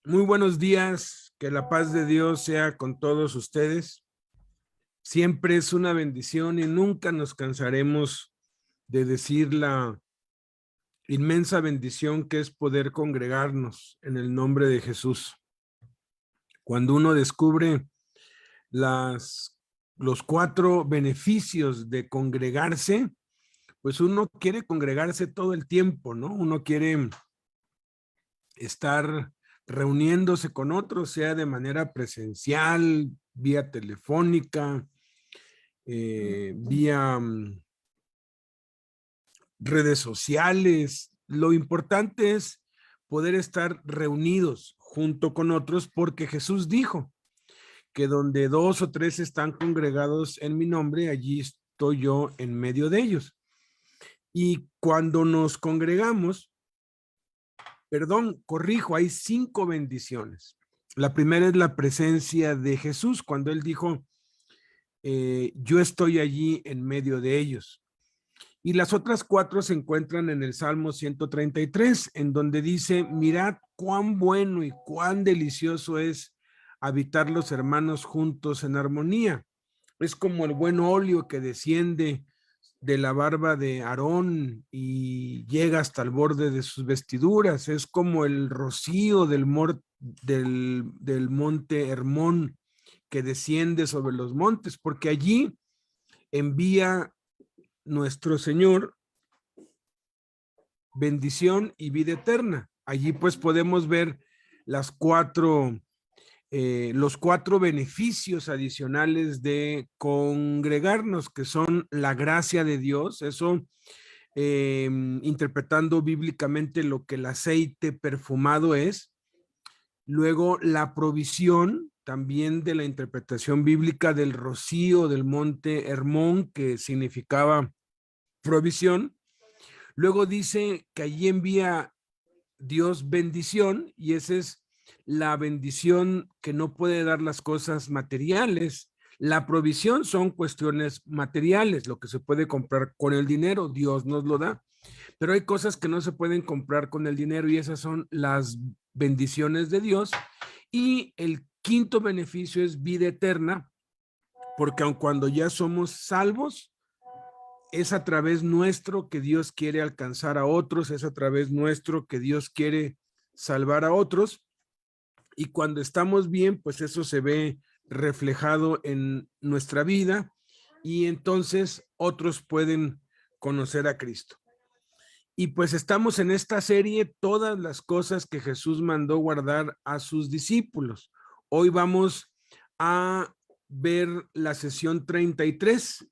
Muy buenos días, que la paz de Dios sea con todos ustedes. Siempre es una bendición y nunca nos cansaremos de decir la inmensa bendición que es poder congregarnos en el nombre de Jesús. Cuando uno descubre los 4 beneficios de congregarse, pues uno quiere congregarse todo el tiempo, ¿no? Uno quiere estar reuniéndose con otros, sea de manera presencial, vía telefónica, vía redes sociales. Lo importante es poder estar reunidos junto con otros, porque Jesús dijo que donde 2 o 3 están congregados en mi nombre, allí estoy yo en medio de ellos. Y cuando nos congregamos, corrijo, hay 5 bendiciones. La primera es la presencia de Jesús, cuando él dijo, yo estoy allí en medio de ellos. Y las otras 4 se encuentran en el Salmo 133, en donde dice, mirad cuán bueno y cuán delicioso es habitar los hermanos juntos en armonía. Es como el buen óleo que desciende de la barba de Aarón y llega hasta el borde de sus vestiduras. Es como el rocío del monte Hermón que desciende sobre los montes, porque allí envía nuestro Señor bendición y vida eterna. Allí pues podemos ver los 4 beneficios adicionales de congregarnos, que son la gracia de Dios, eso interpretando bíblicamente lo que el aceite perfumado es. Luego la provisión también de la interpretación bíblica del rocío del monte Hermón, que significaba provisión. Luego dice que allí envía Dios bendición, y esa es la bendición que no puede dar las cosas materiales. La provisión son cuestiones materiales, lo que se puede comprar con el dinero, Dios nos lo da. Pero hay cosas que no se pueden comprar con el dinero, y esas son las bendiciones de Dios. Y el quinto beneficio es vida eterna, porque aun cuando ya somos salvos, es a través nuestro que Dios quiere alcanzar a otros, es a través nuestro que Dios quiere salvar a otros. Y cuando estamos bien, pues eso se ve reflejado en nuestra vida, y entonces otros pueden conocer a Cristo. Y pues estamos en esta serie, todas las cosas que Jesús mandó guardar a sus discípulos. Hoy vamos a ver la sesión 33,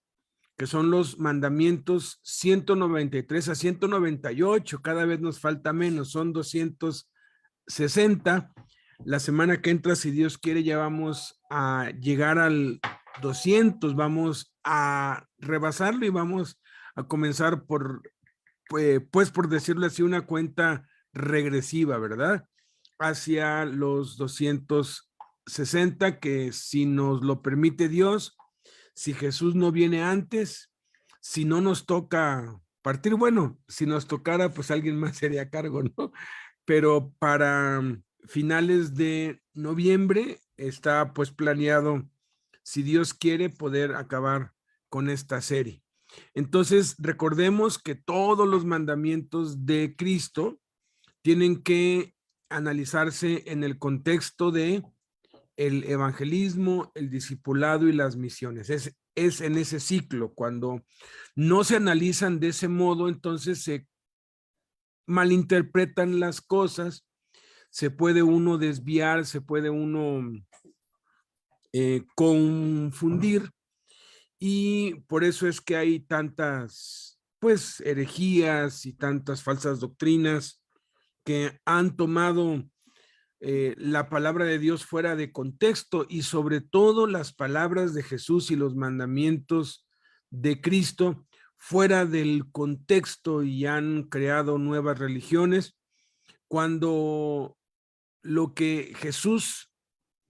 que son los mandamientos 193 a 198. Cada vez nos falta menos, son 260. La semana que entra, si Dios quiere, ya vamos a llegar al 200, vamos a rebasarlo y vamos a comenzar pues por decirlo así, una cuenta regresiva, ¿verdad? Hacia los 260, que si nos lo permite Dios, si Jesús no viene antes, si no nos toca partir, bueno, si nos tocara, pues alguien más sería a cargo, ¿no? Pero para finales de noviembre está pues planeado, si Dios quiere, poder acabar con esta serie. Entonces, recordemos que todos los mandamientos de Cristo tienen que analizarse en el contexto de el evangelismo, el discipulado y las misiones. Es en ese ciclo. Cuando no se analizan de ese modo, entonces se malinterpretan las cosas, se puede uno desviar, se puede uno confundir, y por eso es que hay tantas, pues, herejías y tantas falsas doctrinas que han tomado la palabra de Dios fuera de contexto, y sobre todo las palabras de Jesús y los mandamientos de Cristo fuera del contexto, y han creado nuevas religiones, cuando lo que Jesús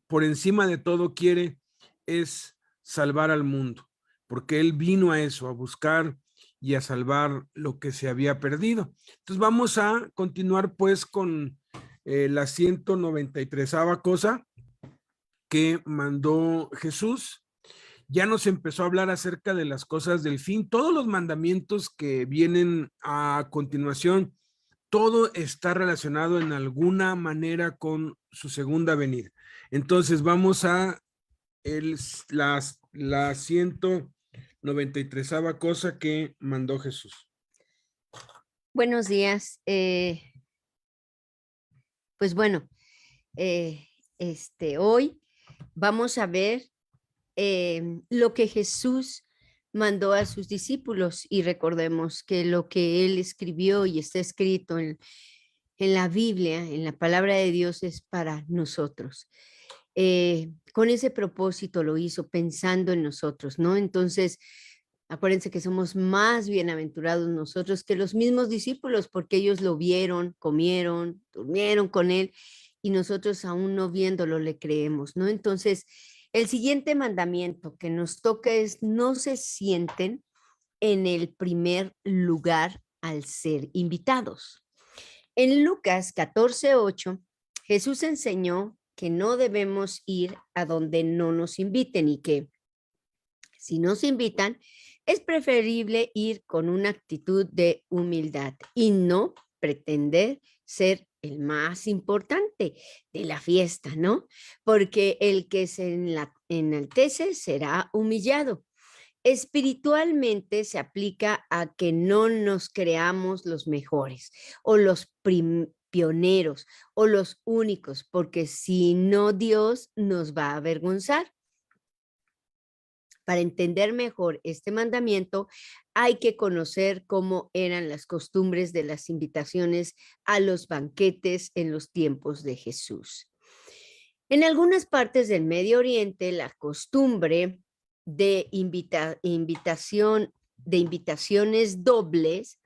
por encima de todo quiere es salvar al mundo, porque él vino a eso, a buscar y a salvar lo que se había perdido. Entonces vamos a continuar pues con la 193ª cosa que mandó Jesús. Ya nos empezó a hablar acerca de las cosas del fin. Todos los mandamientos que vienen a continuación, todo está relacionado en alguna manera con su segunda venida. Entonces vamos a la 193ª cosa que mandó Jesús. Buenos días. Pues bueno, hoy vamos a ver lo que Jesús mandó a sus discípulos, y recordemos que lo que él escribió y está escrito en la Biblia, en la palabra de Dios, es para nosotros. Con ese propósito lo hizo, pensando en nosotros, ¿no? Entonces, acuérdense que somos más bienaventurados nosotros que los mismos discípulos, porque ellos lo vieron, comieron, durmieron con él, y nosotros aún no viéndolo le creemos, ¿no? Entonces, el siguiente mandamiento que nos toca es: no se sienten en el primer lugar al ser invitados. En Lucas 14:8, Jesús enseñó que no debemos ir a donde no nos inviten, y que si nos invitan, es preferible ir con una actitud de humildad y no pretender ser el más importante de la fiesta, ¿no? Porque el que se enaltece será humillado. Espiritualmente se aplica a que no nos creamos los mejores o los pioneros o los únicos, porque si no, Dios nos va a avergonzar. Para entender mejor este mandamiento, hay que conocer cómo eran las costumbres de las invitaciones a los banquetes en los tiempos de Jesús. En algunas partes del Medio Oriente, la costumbre de invitaciones dobles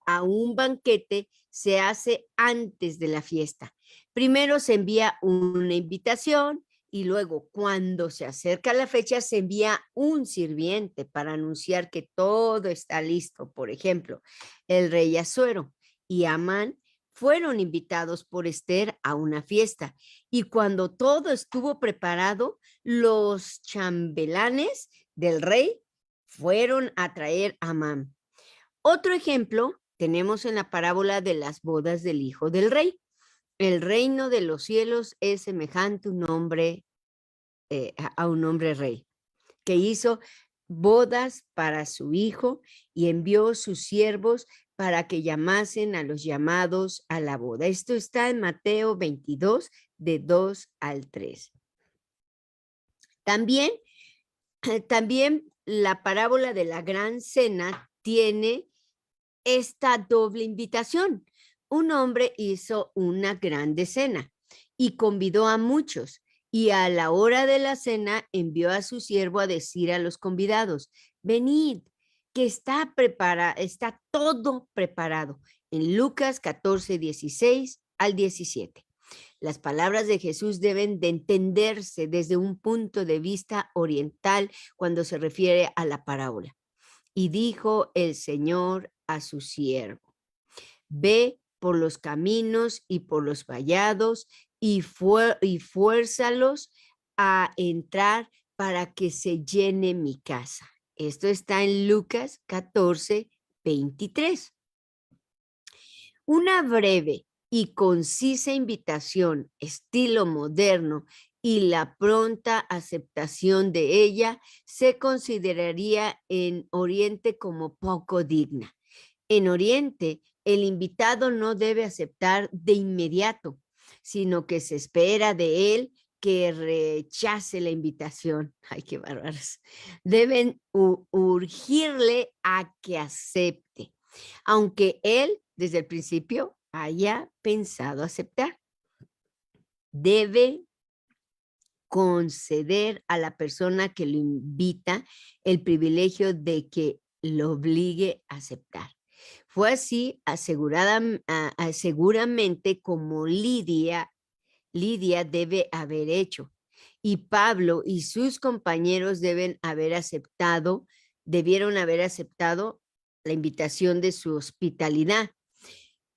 a un banquete se hace antes de la fiesta. Primero se envía una invitación y luego, cuando se acerca la fecha, se envía un sirviente para anunciar que todo está listo. Por ejemplo, el rey Asuero y Amán fueron invitados por Esther a una fiesta, y cuando todo estuvo preparado, los chambelanes del rey fueron a traer a Amán. Otro ejemplo tenemos en la parábola de las bodas del hijo del rey. El reino de los cielos es semejante a un hombre rey que hizo bodas para su hijo y envió sus siervos para que llamasen a los llamados a la boda. Esto está en Mateo 22, de 2 al 3. También la parábola de la gran cena tiene esta doble invitación. Un hombre hizo una grande cena y convidó a muchos, y a la hora de la cena envió a su siervo a decir a los convidados: venid, que está todo preparado. En Lucas 14, 16 al 17. Las palabras de Jesús deben de entenderse desde un punto de vista oriental cuando se refiere a la parábola. Y dijo el Señor a su siervo: ve por los caminos y por los vallados y fuérzalos a entrar para que se llene mi casa. Esto está en Lucas 14, 23. Una breve y concisa invitación, estilo moderno, y la pronta aceptación de ella se consideraría en Oriente como poco digna. En Oriente, el invitado no debe aceptar de inmediato, sino que se espera de él que rechace la invitación. Ay, qué bárbaros. Deben urgirle a que acepte, aunque él desde el principio haya pensado aceptar. Debe conceder a la persona que lo invita el privilegio de que lo obligue a aceptar. Fue así seguramente como Lidia debe haber hecho, y Pablo y sus compañeros debieron haber aceptado la invitación de su hospitalidad.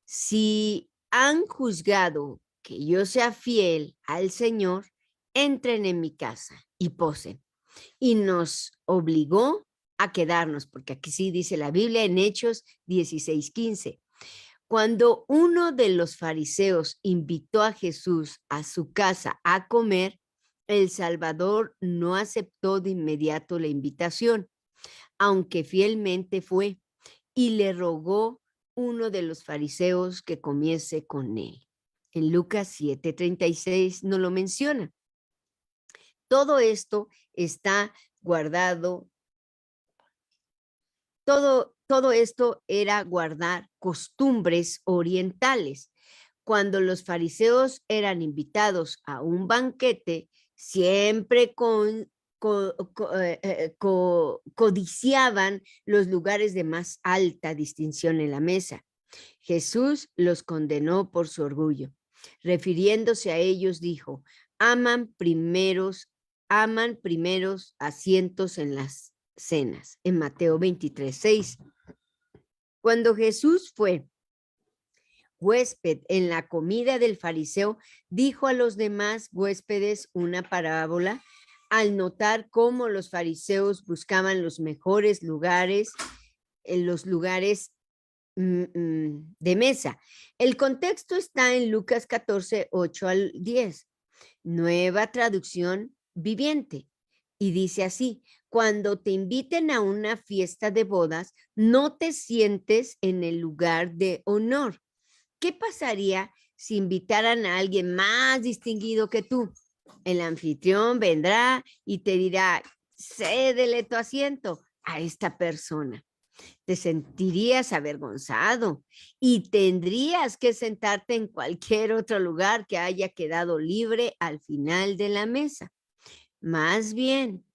Si han juzgado que yo sea fiel al Señor, entren en mi casa y posen. Y nos obligó a quedarnos, porque aquí sí dice la Biblia en Hechos 16:15. Cuando uno de los fariseos invitó a Jesús a su casa a comer, el Salvador no aceptó de inmediato la invitación, aunque fielmente fue, y le rogó uno de los fariseos que comiese con él. En Lucas 7:36 no lo menciona. Todo esto está guardado. Todo esto era guardar costumbres orientales. Cuando los fariseos eran invitados a un banquete, siempre codiciaban los lugares de más alta distinción en la mesa. Jesús los condenó por su orgullo. Refiriéndose a ellos, dijo: aman primeros asientos en las cenas, en Mateo 23:6. Cuando Jesús fue huésped en la comida del fariseo, dijo a los demás huéspedes una parábola al notar cómo los fariseos buscaban los mejores lugares, en los lugares de mesa. El contexto está en Lucas 14:8-10, Nueva Traducción Viviente, y dice así: cuando te inviten a una fiesta de bodas, no te sientes en el lugar de honor. ¿Qué pasaría si invitaran a alguien más distinguido que tú? El anfitrión vendrá y te dirá: cédele tu asiento a esta persona. Te sentirías avergonzado y tendrías que sentarte en cualquier otro lugar que haya quedado libre al final de la mesa. Más bien,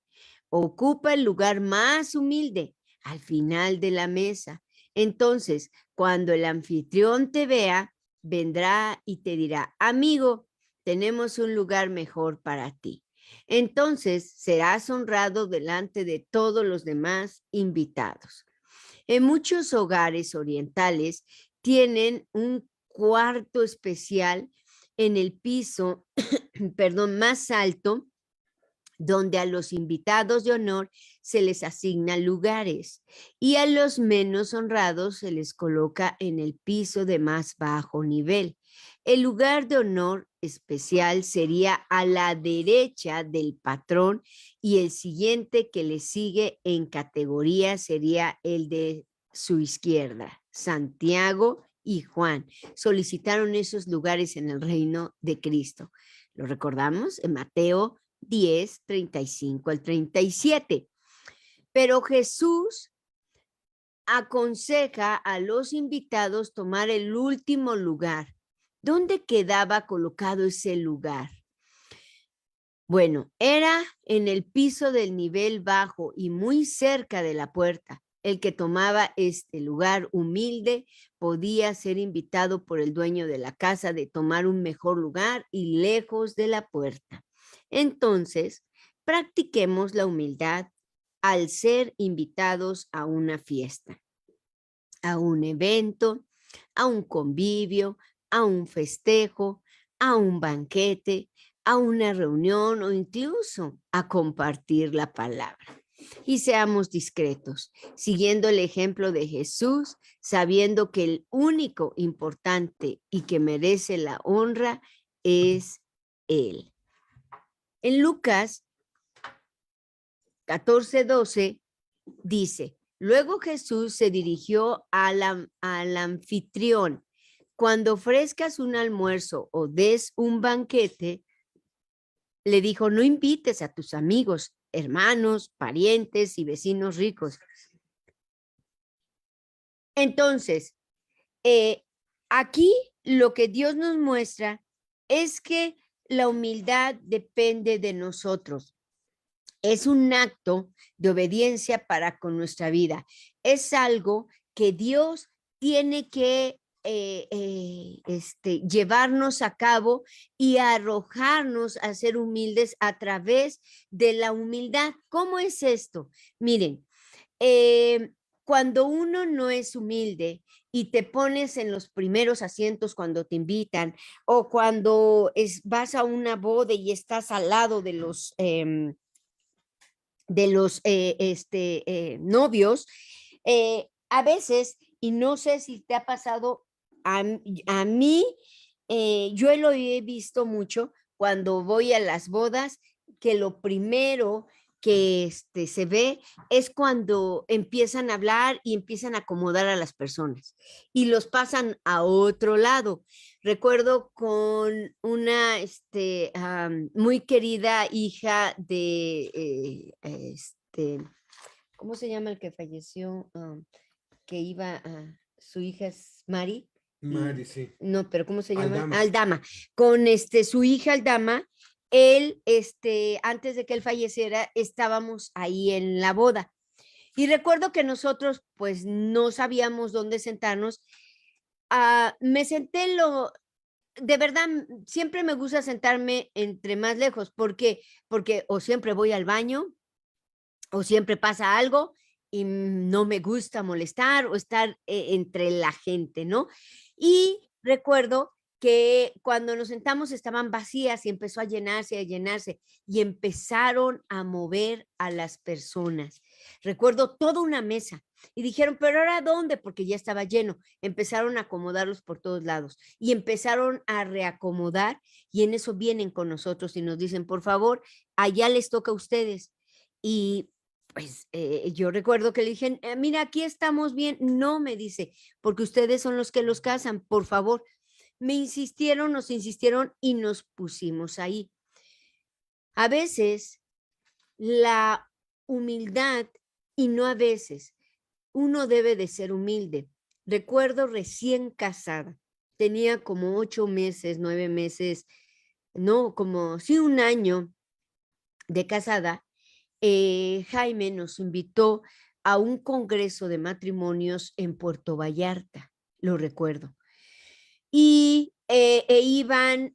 ocupa el lugar más humilde al final de la mesa. Entonces, cuando el anfitrión te vea, vendrá y te dirá: amigo, tenemos un lugar mejor para ti. Entonces serás honrado delante de todos los demás invitados. En muchos hogares orientales tienen un cuarto especial en el piso, más alto, donde a los invitados de honor se les asignan lugares y a los menos honrados se les coloca en el piso de más bajo nivel. El lugar de honor especial sería a la derecha del patrón y el siguiente que le sigue en categoría sería el de su izquierda. Santiago y Juan solicitaron esos lugares en el reino de Cristo. ¿Lo recordamos? En Mateo 10:35-37. Pero Jesús aconseja a los invitados tomar el último lugar. ¿Dónde quedaba colocado ese lugar? Bueno, era en el piso del nivel bajo y muy cerca de la puerta. El que tomaba este lugar humilde podía ser invitado por el dueño de la casa de tomar un mejor lugar y lejos de la puerta. Entonces, practiquemos la humildad al ser invitados a una fiesta, a un evento, a un convivio, a un festejo, a un banquete, a una reunión o incluso a compartir la palabra. Y seamos discretos, siguiendo el ejemplo de Jesús, sabiendo que el único importante y que merece la honra es Él. En Lucas 14:12 dice: luego Jesús se dirigió al anfitrión: cuando ofrezcas un almuerzo o des un banquete, le dijo, no invites a tus amigos, hermanos, parientes y vecinos ricos. Entonces, aquí lo que Dios nos muestra es que la humildad depende de nosotros. Es un acto de obediencia para con nuestra vida. Es algo que Dios tiene que llevarnos a cabo y arrojarnos a ser humildes a través de la humildad. ¿Cómo es esto? Miren, cuando uno no es humilde y te pones en los primeros asientos cuando te invitan o cuando vas a una boda y estás al lado de los novios, a veces, y no sé si te ha pasado, a mí, yo lo he visto mucho cuando voy a las bodas, que lo primero que se ve es cuando empiezan a hablar y empiezan a acomodar a las personas y los pasan a otro lado. Recuerdo con una muy querida hija de, ¿cómo se llama el que falleció? Que iba a, su hija es Mari. Mari, sí. No, pero ¿cómo se llama? Aldama. Aldama. Con su hija Aldama, él, antes de que él falleciera, estábamos ahí en la boda. Y recuerdo que nosotros, pues, no sabíamos dónde sentarnos. Me senté de verdad, siempre me gusta sentarme entre más lejos. ¿Por qué? Porque o siempre voy al baño, o siempre pasa algo y no me gusta molestar o estar entre la gente, ¿no? Y recuerdo que cuando nos sentamos estaban vacías y empezó a llenarse y empezaron a mover a las personas. Recuerdo toda una mesa y dijeron, pero ¿ahora dónde? Porque ya estaba lleno. Empezaron a acomodarlos por todos lados y empezaron a reacomodar y en eso vienen con nosotros y nos dicen, por favor, allá les toca a ustedes. Y pues yo recuerdo que le dije, mira, aquí estamos bien. No, me dice, porque ustedes son los que los casan, por favor. Me insistieron, nos insistieron y nos pusimos ahí. A veces la humildad, y no a veces, uno debe de ser humilde. Recuerdo recién casada, tenía como 8 meses, 9 meses, no, como sí, un año de casada. Jaime nos invitó a un congreso de matrimonios en Puerto Vallarta, lo recuerdo. Y iban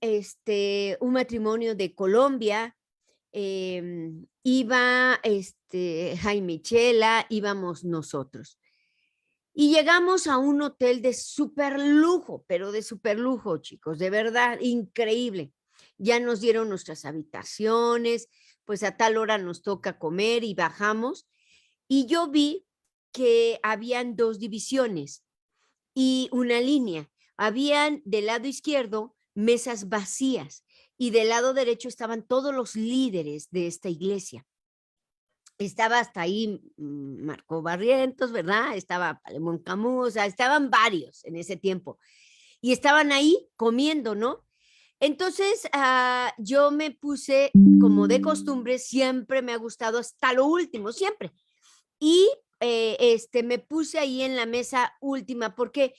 un matrimonio de Colombia, iba Jaime y Chela, íbamos nosotros. Y llegamos a un hotel de súper lujo, pero de súper lujo, chicos, de verdad, increíble. Ya nos dieron nuestras habitaciones, pues a tal hora nos toca comer y bajamos. Y yo vi que habían 2 divisiones y una línea. Habían del lado izquierdo mesas vacías y del lado derecho estaban todos los líderes de esta iglesia. Estaba hasta ahí Marco Barrientos, ¿verdad? Estaba Palemón Camus, o sea, estaban varios en ese tiempo. Y estaban ahí comiendo, ¿no? Entonces, yo me puse, como de costumbre, siempre me ha gustado hasta lo último, siempre. Y me puse ahí en la mesa última, porque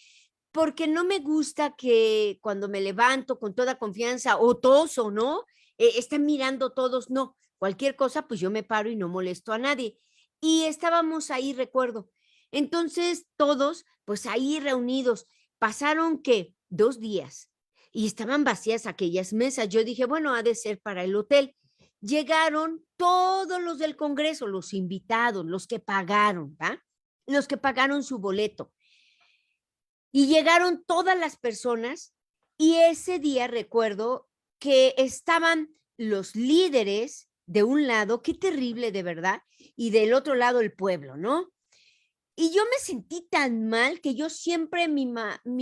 no me gusta que cuando me levanto con toda confianza o toso, ¿no? Están mirando todos, no. Cualquier cosa, pues yo me paro y no molesto a nadie. Y estábamos ahí, recuerdo. Entonces, todos, pues ahí reunidos, pasaron que 2 días y estaban vacías aquellas mesas. Yo dije, bueno, ha de ser para el hotel. Llegaron todos los del Congreso, los invitados, los que pagaron, ¿va? Los que pagaron su boleto. Y llegaron todas las personas y ese día recuerdo que estaban los líderes de un lado, qué terrible de verdad, y del otro lado el pueblo, ¿no? Y yo me sentí tan mal que yo siempre, mi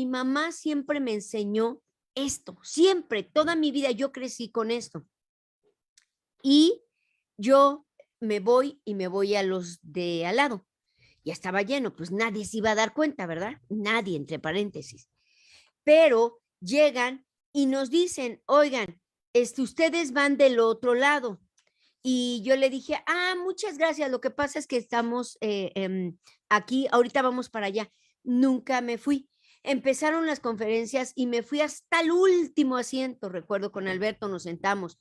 mamá siempre me enseñó esto, siempre, toda mi vida yo crecí con esto. Y yo me voy a los de al lado. Ya estaba lleno, pues nadie se iba a dar cuenta, ¿verdad? Nadie, entre paréntesis. Pero llegan y nos dicen, oigan, ustedes van del otro lado. Y yo le dije, muchas gracias, lo que pasa es que estamos aquí, ahorita vamos para allá. Nunca me fui. Empezaron las conferencias y me fui hasta el último asiento, recuerdo, con Alberto nos sentamos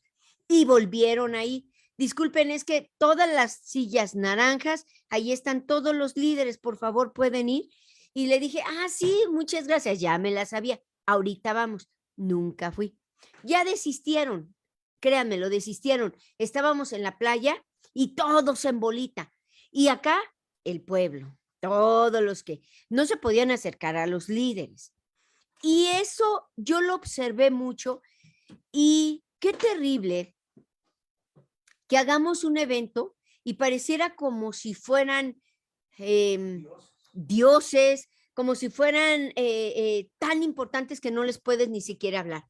y volvieron ahí. Disculpen, es que todas las sillas naranjas, ahí están todos los líderes, por favor, pueden ir. Y le dije, sí, muchas gracias, ya me las sabía, ahorita vamos. Nunca fui. Ya desistieron, créanme, lo desistieron. Estábamos en la playa y todos en bolita. Y acá, el pueblo, todos los que no se podían acercar a los líderes. Y eso yo lo observé mucho y qué terrible que hagamos un evento y pareciera como si fueran dioses, como si fueran tan importantes que no les puedes ni siquiera hablar.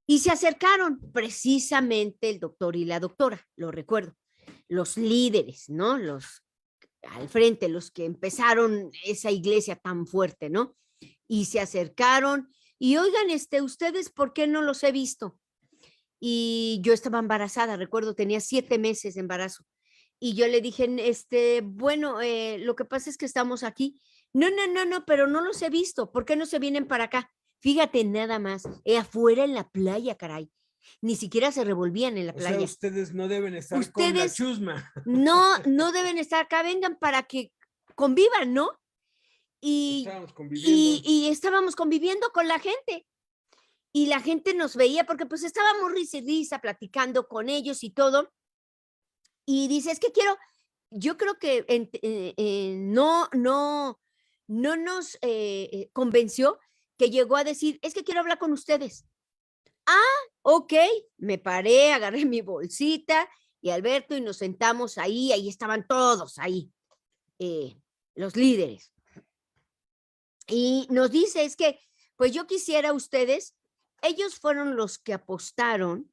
Y se acercaron precisamente el doctor y la doctora, lo recuerdo, los líderes, ¿no? Los al frente, los que empezaron esa iglesia tan fuerte, ¿no? Y se acercaron y oigan, ustedes, ¿por qué no los he visto? Y yo estaba embarazada, recuerdo, tenía 7 meses de embarazo. Y yo le dije, bueno, lo que pasa es que estamos aquí. No, pero no los he visto. ¿Por qué no se vienen para acá? Fíjate nada más, afuera en la playa, caray. Ni siquiera se revolvían en la playa. O sea, ustedes no deben estar con la chusma. No deben estar acá, vengan para que convivan, ¿no? Y estábamos conviviendo con la gente. Y la gente nos veía porque pues estábamos risa y risa platicando con ellos y todo. Y dice, es que yo creo que no nos convenció, que llegó a decir, es que quiero hablar con ustedes. Ok, me paré, agarré mi bolsita y Alberto y nos sentamos ahí estaban todos ahí, los líderes. Y nos dice, es que, pues yo quisiera ustedes, ellos fueron los que apostaron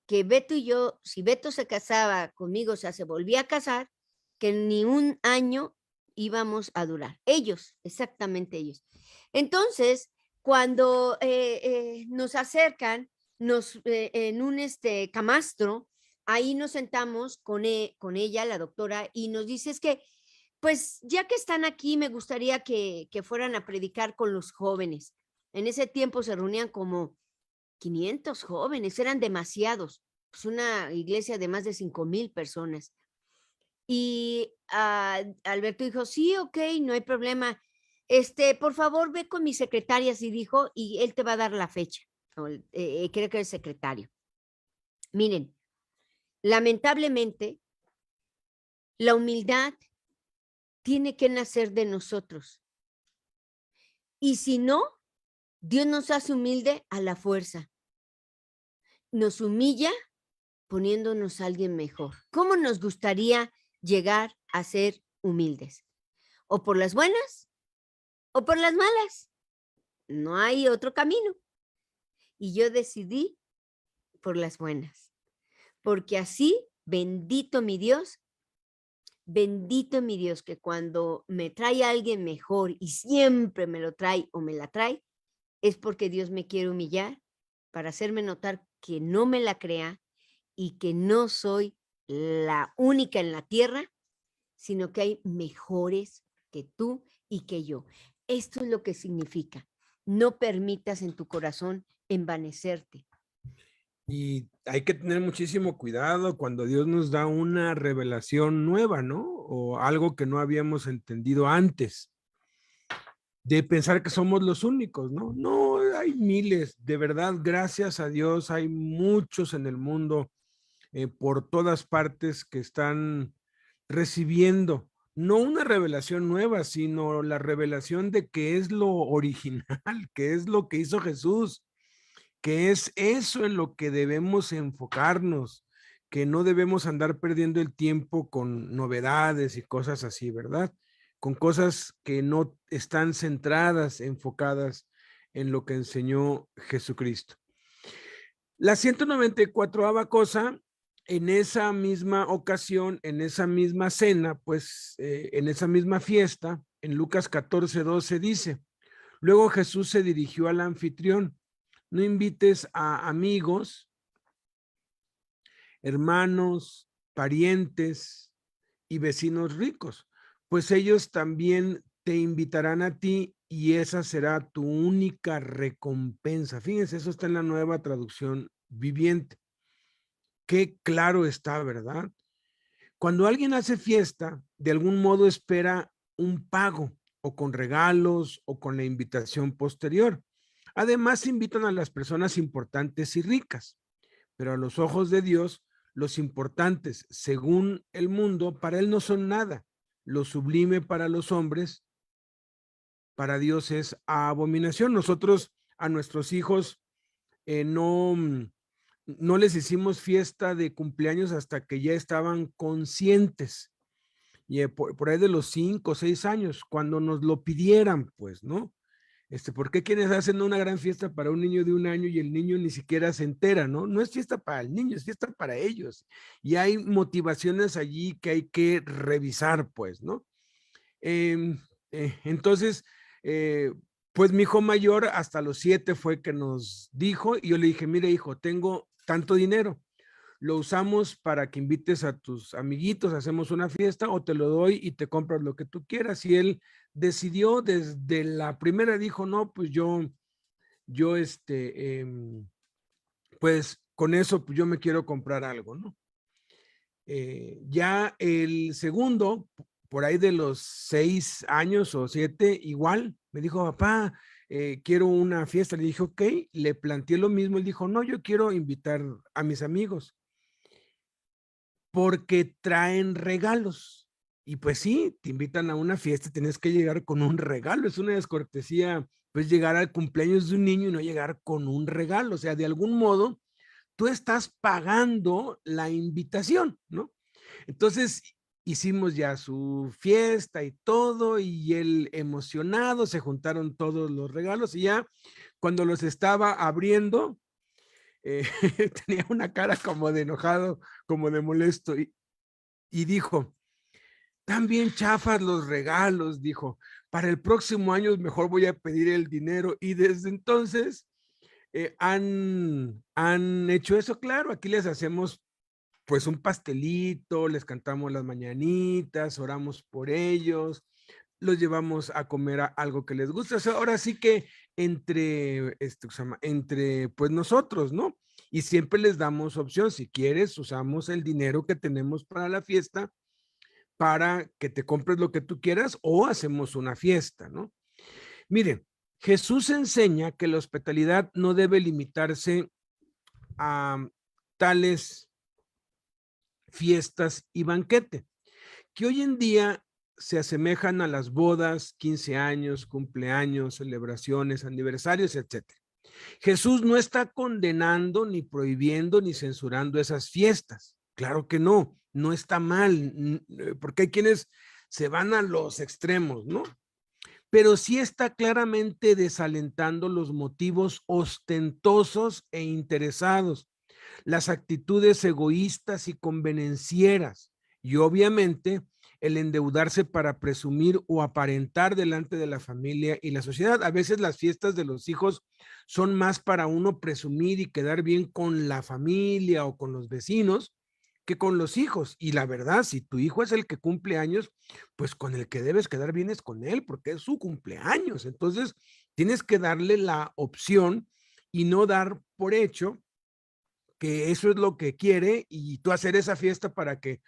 que Beto y yo, si Beto se casaba conmigo, o sea, se volvía a casar, que ni un año íbamos a durar. Ellos, exactamente ellos. Entonces, cuando nos acercan, en un camastro, ahí nos sentamos con ella, la doctora, y nos dice, es que, pues, ya que están aquí, me gustaría que fueran a predicar con los jóvenes. En ese tiempo se reunían como 500 jóvenes, eran demasiados. Pues una iglesia de más de 5,000 personas. Y Alberto dijo, sí, ok, no hay problema. Por favor, ve con mi secretaria, así dijo, y él te va a dar la fecha. Creo que es el secretario. Miren, lamentablemente, la humildad tiene que nacer de nosotros. Y si no, Dios nos hace humilde a la fuerza. Nos humilla poniéndonos a alguien mejor. ¿Cómo nos gustaría llegar a ser humildes? O por las buenas o por las malas. No hay otro camino. Y yo decidí por las buenas. Porque así, bendito mi Dios, que cuando me trae a alguien mejor y siempre me lo trae o me la trae, es porque Dios me quiere humillar para hacerme notar que no me la crea y que no soy la única en la tierra, sino que hay mejores que tú y que yo. Esto es lo que significa. No permitas en tu corazón envanecerte. Y hay que tener muchísimo cuidado cuando Dios nos da una revelación nueva, ¿no? O algo que no habíamos entendido antes, de pensar que somos los únicos, ¿no? No, hay miles, de verdad, gracias a Dios, hay muchos en el mundo, por todas partes, que están recibiendo no una revelación nueva, sino la revelación de que es lo original, que es lo que hizo Jesús, que es eso en lo que debemos enfocarnos, que no debemos andar perdiendo el tiempo con novedades y cosas así, ¿verdad? Con cosas que no están centradas, enfocadas en lo que enseñó Jesucristo. La 194ª cosa, en esa misma ocasión, en esa misma cena, pues en esa misma fiesta, en Lucas 14:12 dice, luego Jesús se dirigió al anfitrión, no invites a amigos, hermanos, parientes y vecinos ricos, pues ellos también te invitarán a ti y esa será tu única recompensa. Fíjense, eso está en la Nueva Traducción Viviente. Qué claro está, ¿verdad? Cuando alguien hace fiesta, de algún modo espera un pago, o con regalos, o con la invitación posterior. Además, invitan a las personas importantes y ricas, pero a los ojos de Dios, los importantes, según el mundo, para él no son nada. lo sublime para los hombres, para Dios es abominación. Nosotros a nuestros hijos no les hicimos fiesta de cumpleaños hasta que ya estaban conscientes. Y por ahí de los 5 o 6 años, cuando nos lo pidieran, pues, ¿no? ¿Por qué quienes hacen una gran fiesta para un niño de 1 año y el niño ni siquiera se entera, ¿no? No es fiesta para el niño, es fiesta para ellos. Y hay motivaciones allí que hay que revisar, pues, ¿no? Entonces, pues mi hijo mayor hasta los 7 fue que nos dijo, y yo le dije, mire hijo, tengo tanto dinero, lo usamos para que invites a tus amiguitos, hacemos una fiesta o te lo doy y te compras lo que tú quieras. Y él decidió desde la primera, dijo, no, pues yo pues con eso pues yo me quiero comprar algo, ¿no? Ya el segundo, por ahí de los 6 años o 7, igual, me dijo, papá, quiero una fiesta. Le dije, ok, le planteé lo mismo. Él dijo, no, yo quiero invitar a mis amigos porque traen regalos. Y pues sí, te invitan a una fiesta, tienes que llegar con un regalo. Es una descortesía, pues llegar al cumpleaños de un niño y no llegar con un regalo. O sea, de algún modo, tú estás pagando la invitación, ¿no? Entonces hicimos ya su fiesta y todo, y él emocionado, se juntaron todos los regalos y ya cuando los estaba abriendo, tenía una cara como de enojado, como de molesto, y dijo, tan bien chafas los regalos, dijo, para el próximo año mejor voy a pedir el dinero. Y desde entonces han hecho eso. Claro, aquí les hacemos pues un pastelito, les cantamos las mañanitas, oramos por ellos, los llevamos a comer algo que les gusta. O sea, ahora sí que entre pues nosotros, ¿no? Y siempre les damos opción. Si quieres, usamos el dinero que tenemos para la fiesta para que te compres lo que tú quieras o hacemos una fiesta, ¿no? Miren, Jesús enseña que la hospitalidad no debe limitarse a tales fiestas y banquete, que hoy en día se asemejan a las bodas, 15 años, cumpleaños, celebraciones, aniversarios, etcétera. Jesús no está condenando, ni prohibiendo, ni censurando esas fiestas. Claro que no, no está mal, porque hay quienes se van a los extremos, ¿no? Pero sí está claramente desalentando los motivos ostentosos e interesados, las actitudes egoístas y convenencieras, y obviamente el endeudarse para presumir o aparentar delante de la familia y la sociedad. A veces las fiestas de los hijos son más para uno presumir y quedar bien con la familia o con los vecinos que con los hijos. Y la verdad, si tu hijo es el que cumple años, pues con el que debes quedar bien es con él, porque es su cumpleaños. Entonces, tienes que darle la opción y no dar por hecho que eso es lo que quiere y tú hacer esa fiesta para que,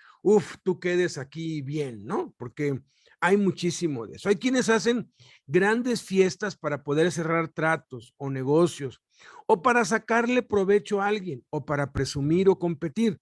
tú quedes aquí bien, ¿no? Porque hay muchísimo de eso. Hay quienes hacen grandes fiestas para poder cerrar tratos o negocios, o para sacarle provecho a alguien, o para presumir o competir.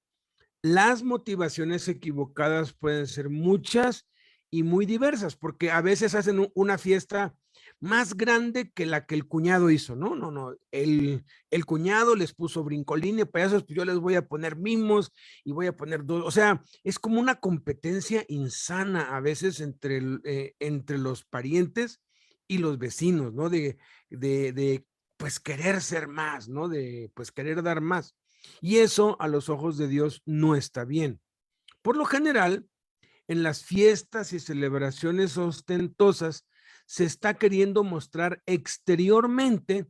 Las motivaciones equivocadas pueden ser muchas y muy diversas, porque a veces hacen una fiesta más grande que la que el cuñado hizo, ¿no? No, el cuñado les puso brincolín y payasos, pues yo les voy a poner mimos y voy a poner dos, o sea, es como una competencia insana a veces entre los parientes y los vecinos, ¿no? De pues querer ser más, ¿no? De pues querer dar más. Y eso a los ojos de Dios no está bien. Por lo general, en las fiestas y celebraciones ostentosas se está queriendo mostrar exteriormente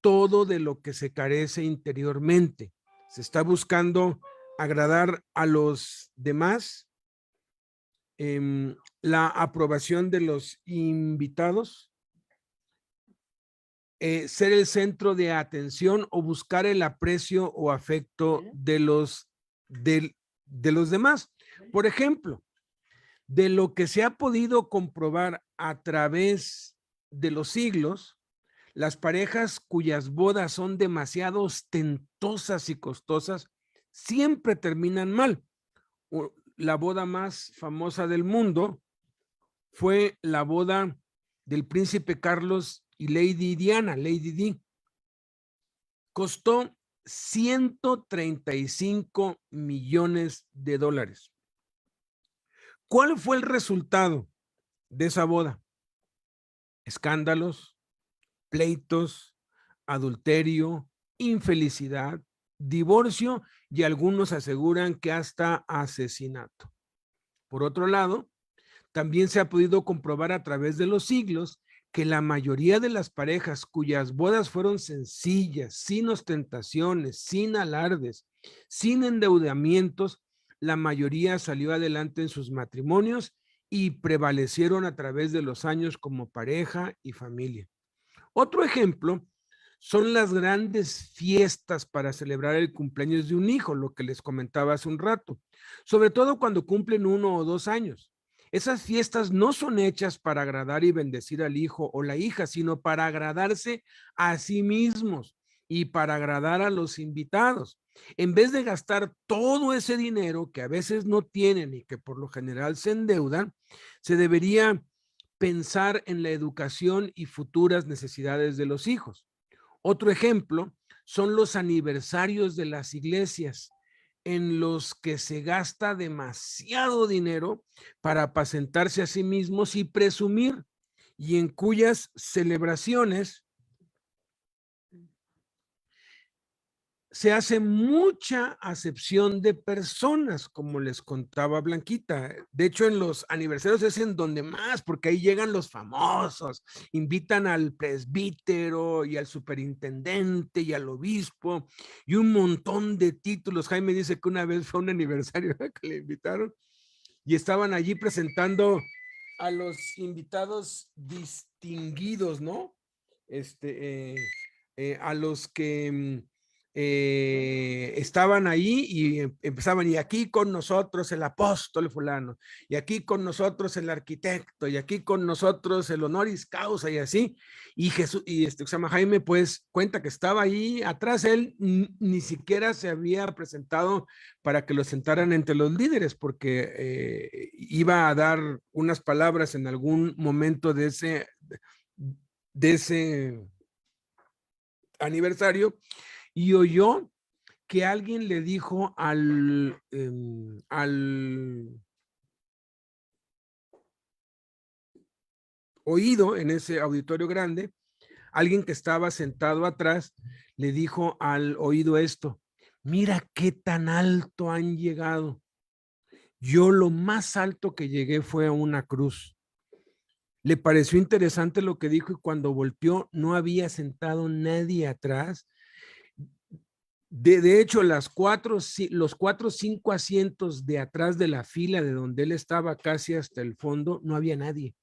todo de lo que se carece interiormente. Se está buscando agradar a los demás, la aprobación de los invitados, ser el centro de atención o buscar el aprecio o afecto de los demás. Por ejemplo, de lo que se ha podido comprobar a través de los siglos, las parejas cuyas bodas son demasiado ostentosas y costosas siempre terminan mal. La boda más famosa del mundo fue la boda del príncipe Carlos y Lady Diana, Lady Di. Costó 135 millones de dólares. ¿Cuál fue el resultado de esa boda? Escándalos, pleitos, adulterio, infelicidad, divorcio y algunos aseguran que hasta asesinato. Por otro lado, también se ha podido comprobar a través de los siglos que la mayoría de las parejas cuyas bodas fueron sencillas, sin ostentaciones, sin alardes, sin endeudamientos, la mayoría salió adelante en sus matrimonios y prevalecieron a través de los años como pareja y familia. Otro ejemplo son las grandes fiestas para celebrar el cumpleaños de un hijo, lo que les comentaba hace un rato, sobre todo cuando cumplen 1 o 2 años. Esas fiestas no son hechas para agradar y bendecir al hijo o la hija, sino para agradarse a sí mismos y para agradar a los invitados. En vez de gastar todo ese dinero que a veces no tienen y que por lo general se endeudan, se debería pensar en la educación y futuras necesidades de los hijos. Otro ejemplo son los aniversarios de las iglesias, en los que se gasta demasiado dinero para apacentarse a sí mismos y presumir, y en cuyas celebraciones se hace mucha acepción de personas, como les contaba Blanquita. De hecho, en los aniversarios es en donde más, porque ahí llegan los famosos, invitan al presbítero y al superintendente y al obispo y un montón de títulos. Jaime dice que una vez fue un aniversario que le invitaron y estaban allí presentando a los invitados distinguidos, ¿no? A los que estaban ahí y empezaban, y aquí con nosotros el apóstol fulano, y aquí con nosotros el arquitecto, y aquí con nosotros el honoris causa, y así, y Jesús, y se llama Jaime, pues cuenta que estaba ahí atrás, él ni siquiera se había presentado para que lo sentaran entre los líderes, porque iba a dar unas palabras en algún momento de ese aniversario, y oyó que alguien le dijo al oído en ese auditorio grande, alguien que estaba sentado atrás, le dijo al oído esto: mira qué tan alto han llegado. Yo lo más alto que llegué fue a una cruz. Le pareció interesante lo que dijo y cuando volteó no había sentado nadie atrás. De hecho, los 4 o 5 asientos de atrás de la fila de donde él estaba casi hasta el fondo, no había nadie.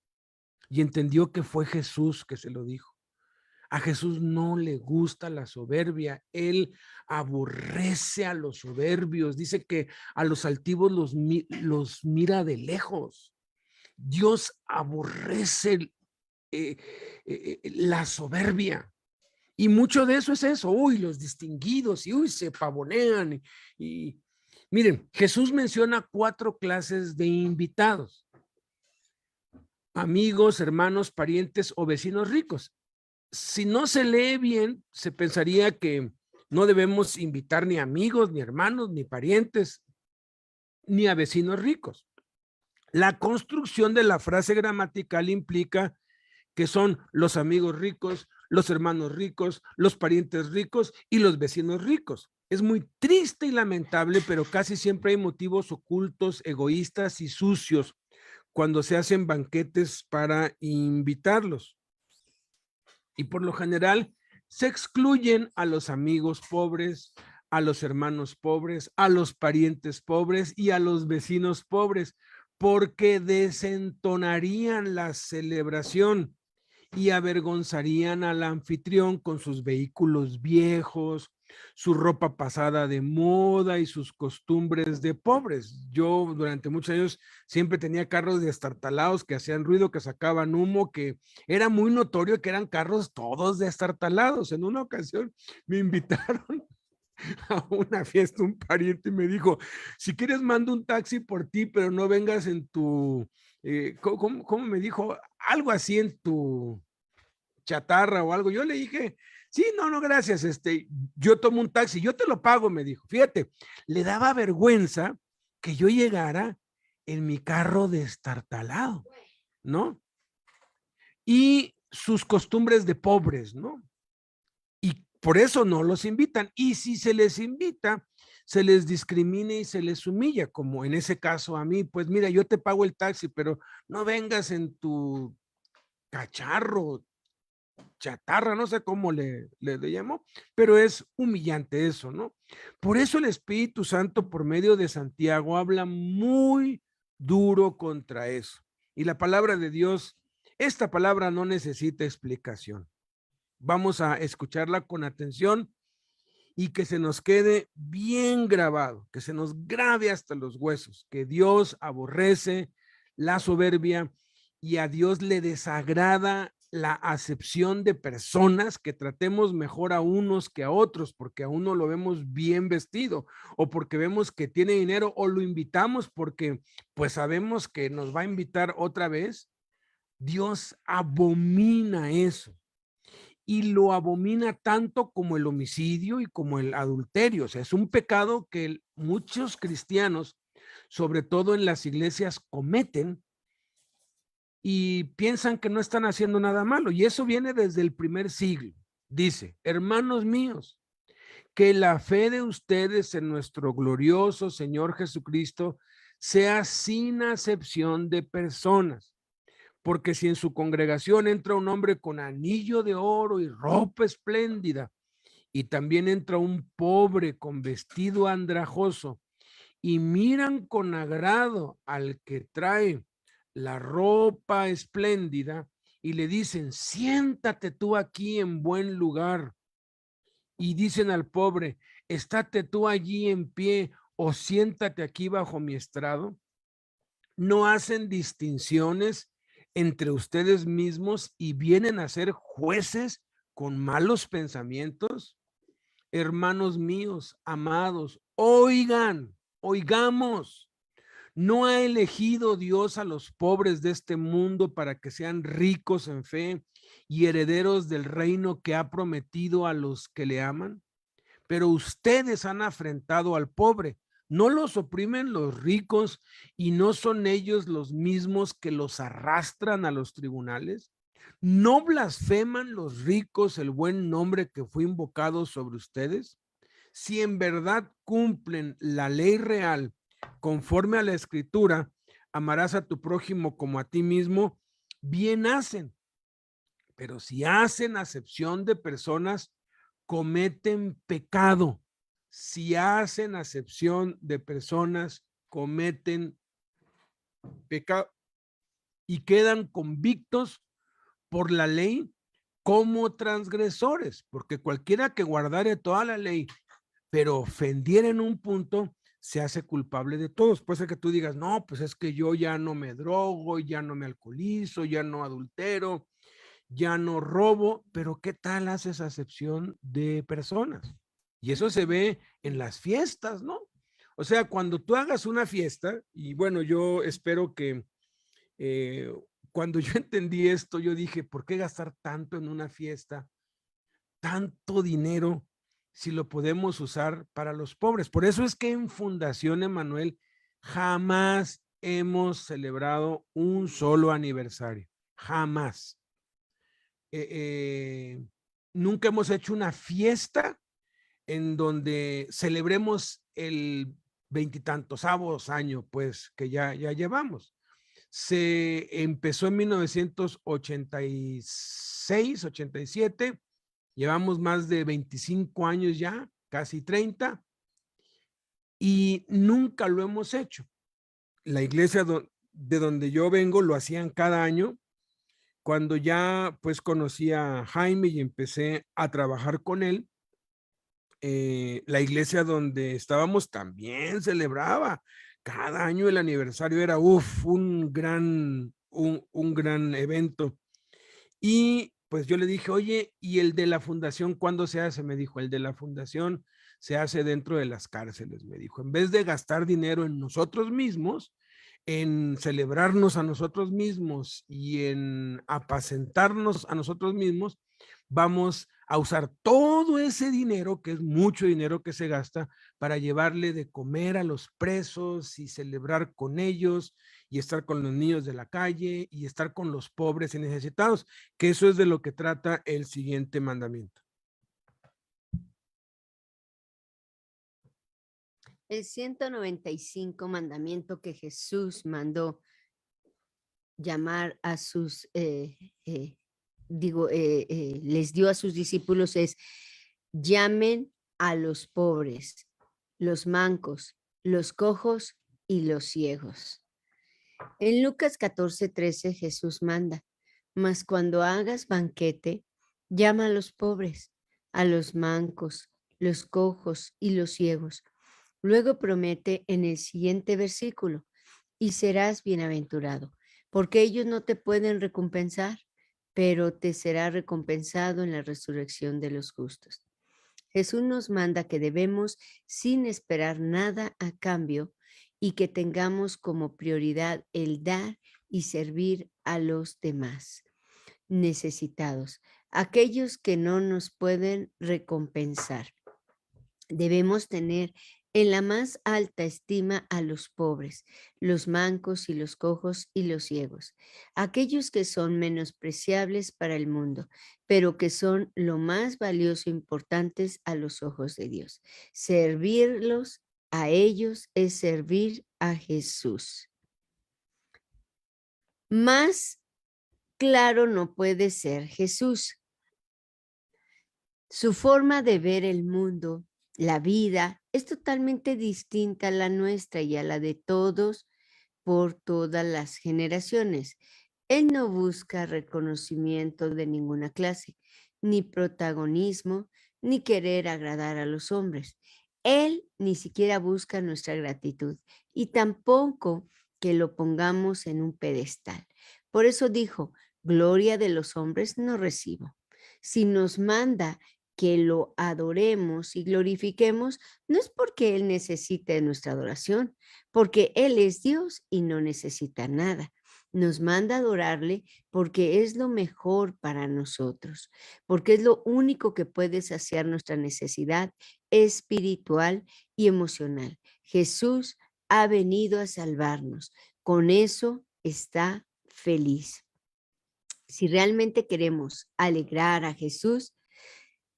Y entendió que fue Jesús que se lo dijo. A Jesús no le gusta la soberbia. Él aborrece a los soberbios. Dice que a los altivos los mira de lejos. Dios aborrece la soberbia. Y mucho de eso es eso, uy, los distinguidos, y uy, se pavonean. Y miren, Jesús menciona 4 clases de invitados: amigos, hermanos, parientes o vecinos ricos. Si no se lee bien, se pensaría que no debemos invitar ni amigos, ni hermanos, ni parientes, ni a vecinos ricos. La construcción de la frase gramatical implica que son los amigos ricos, los hermanos ricos, los parientes ricos y los vecinos ricos. Es muy triste y lamentable, pero casi siempre hay motivos ocultos, egoístas y sucios cuando se hacen banquetes para invitarlos. Y por lo general se excluyen a los amigos pobres, a los hermanos pobres, a los parientes pobres y a los vecinos pobres, porque desentonarían la celebración y avergonzarían al anfitrión con sus vehículos viejos, su ropa pasada de moda y sus costumbres de pobres. Yo durante muchos años siempre tenía carros destartalados que hacían ruido, que sacaban humo, que era muy notorio que eran carros todos destartalados. En una ocasión me invitaron a una fiesta un pariente y me dijo, si quieres mando un taxi por ti, pero no vengas en tu, ¿cómo me dijo? Algo así en tu chatarra o algo. Yo le dije, sí, no, no, gracias, yo tomo un taxi, yo te lo pago, me dijo. Fíjate, le daba vergüenza que yo llegara en mi carro destartalado, ¿no? Y sus costumbres de pobres, ¿no? Y por eso no los invitan. Y si se les invita, se les discrimina y se les humilla, como en ese caso a mí, pues mira, yo te pago el taxi, pero no vengas en tu cacharro, chatarra, no sé cómo le llamo, pero es humillante eso, ¿no? Por eso el Espíritu Santo por medio de Santiago habla muy duro contra eso. Y la palabra de Dios, esta palabra no necesita explicación. Vamos a escucharla con atención y que se nos quede bien grabado, que se nos grabe hasta los huesos, que Dios aborrece la soberbia y a Dios le desagrada la acepción de personas, que tratemos mejor a unos que a otros, porque a uno lo vemos bien vestido o porque vemos que tiene dinero o lo invitamos porque pues sabemos que nos va a invitar otra vez. Dios abomina eso. Y lo abomina tanto como el homicidio y como el adulterio. O sea, es un pecado que muchos cristianos, sobre todo en las iglesias, cometen y piensan que no están haciendo nada malo. Y eso viene desde el primer siglo. Dice, hermanos míos, que la fe de ustedes en nuestro glorioso Señor Jesucristo sea sin acepción de personas. Porque si en su congregación entra un hombre con anillo de oro y ropa espléndida, y también entra un pobre con vestido andrajoso, y miran con agrado al que trae la ropa espléndida, y le dicen, siéntate tú aquí en buen lugar, y dicen al pobre, estate tú allí en pie, o siéntate aquí bajo mi estrado, no hacen distinciones entre ustedes mismos y vienen a ser jueces con malos pensamientos. Hermanos míos, amados, oigamos, ¿no ha elegido Dios a los pobres de este mundo para que sean ricos en fe y herederos del reino que ha prometido a los que le aman? Pero ustedes han afrentado al pobre. ¿No los oprimen los ricos y no son ellos los mismos que los arrastran a los tribunales? ¿No blasfeman los ricos el buen nombre que fue invocado sobre ustedes? Si en verdad cumplen la ley real conforme a la escritura, amarás a tu prójimo como a ti mismo, bien hacen. Pero si hacen acepción de personas, cometen pecado. Si hacen acepción de personas, cometen pecado y quedan convictos por la ley como transgresores, porque cualquiera que guardare toda la ley, pero ofendiera en un punto, se hace culpable de todos. Puede ser que tú digas, no, pues es que yo ya no me drogo, ya no me alcoholizo, ya no adultero, ya no robo, pero ¿qué tal haces acepción de personas? Y eso se ve en las fiestas, ¿no? O sea, cuando tú hagas una fiesta, y bueno, yo espero que eh, cuando yo entendí esto, yo dije, ¿por qué gastar tanto en una fiesta, tanto dinero, si lo podemos usar para los pobres? Por eso es que en Fundación Emanuel jamás hemos celebrado un solo aniversario, jamás. eh, eh, Nunca hemos hecho una fiesta en donde celebremos el veintitantos año, pues, que ya llevamos. Se empezó en 1986, 87, llevamos más de 25 años ya, casi 30, y nunca lo hemos hecho. La iglesia de donde yo vengo lo hacían cada año. Cuando ya pues conocí a Jaime y empecé a trabajar con él, la iglesia donde estábamos también celebraba. Cada año el aniversario era un gran evento. Y pues yo le dije, oye, ¿y el de la fundación cuándo se hace? Me dijo, el de la fundación se hace dentro de las cárceles, me dijo. En vez de gastar dinero en nosotros mismos, en celebrarnos a nosotros mismos y en apacentarnos a nosotros mismos, vamos a usar todo ese dinero, que es mucho dinero que se gasta, para llevarle de comer a los presos y celebrar con ellos y estar con los niños de la calle y estar con los pobres y necesitados, que eso es de lo que trata el siguiente mandamiento. El 195 mandamiento que Jesús mandó llamar a sus, les dio a sus discípulos es: llamen a los pobres, los mancos, los cojos y los ciegos. En Lucas 14:13 Jesús manda: mas cuando hagas banquete, llama a los pobres, a los mancos, los cojos y los ciegos. Luego promete en el siguiente versículo: y serás bienaventurado, porque ellos no te pueden recompensar, pero te será recompensado en la resurrección de los justos. Jesús nos manda que debemos, sin esperar nada a cambio, y que tengamos como prioridad el dar y servir a los demás necesitados, aquellos que no nos pueden recompensar. Debemos tener en la más alta estima a los pobres, los mancos y los cojos y los ciegos, aquellos que son menospreciables para el mundo, pero que son lo más valioso e importantes a los ojos de Dios. Servirlos a ellos es servir a Jesús. Más claro no puede ser Jesús. Su forma de ver el mundo, la vida, es totalmente distinta a la nuestra y a la de todos por todas las generaciones. Él no busca reconocimiento de ninguna clase, ni protagonismo, ni querer agradar a los hombres. Él ni siquiera busca nuestra gratitud y tampoco que lo pongamos en un pedestal. Por eso dijo: gloria de los hombres no recibo. Si nos manda que lo adoremos y glorifiquemos, no es porque Él necesite nuestra adoración, porque Él es Dios y no necesita nada. Nos manda a adorarle porque es lo mejor para nosotros, porque es lo único que puede saciar nuestra necesidad espiritual y emocional. Jesús ha venido a salvarnos. Con eso está feliz. Si realmente queremos alegrar a Jesús,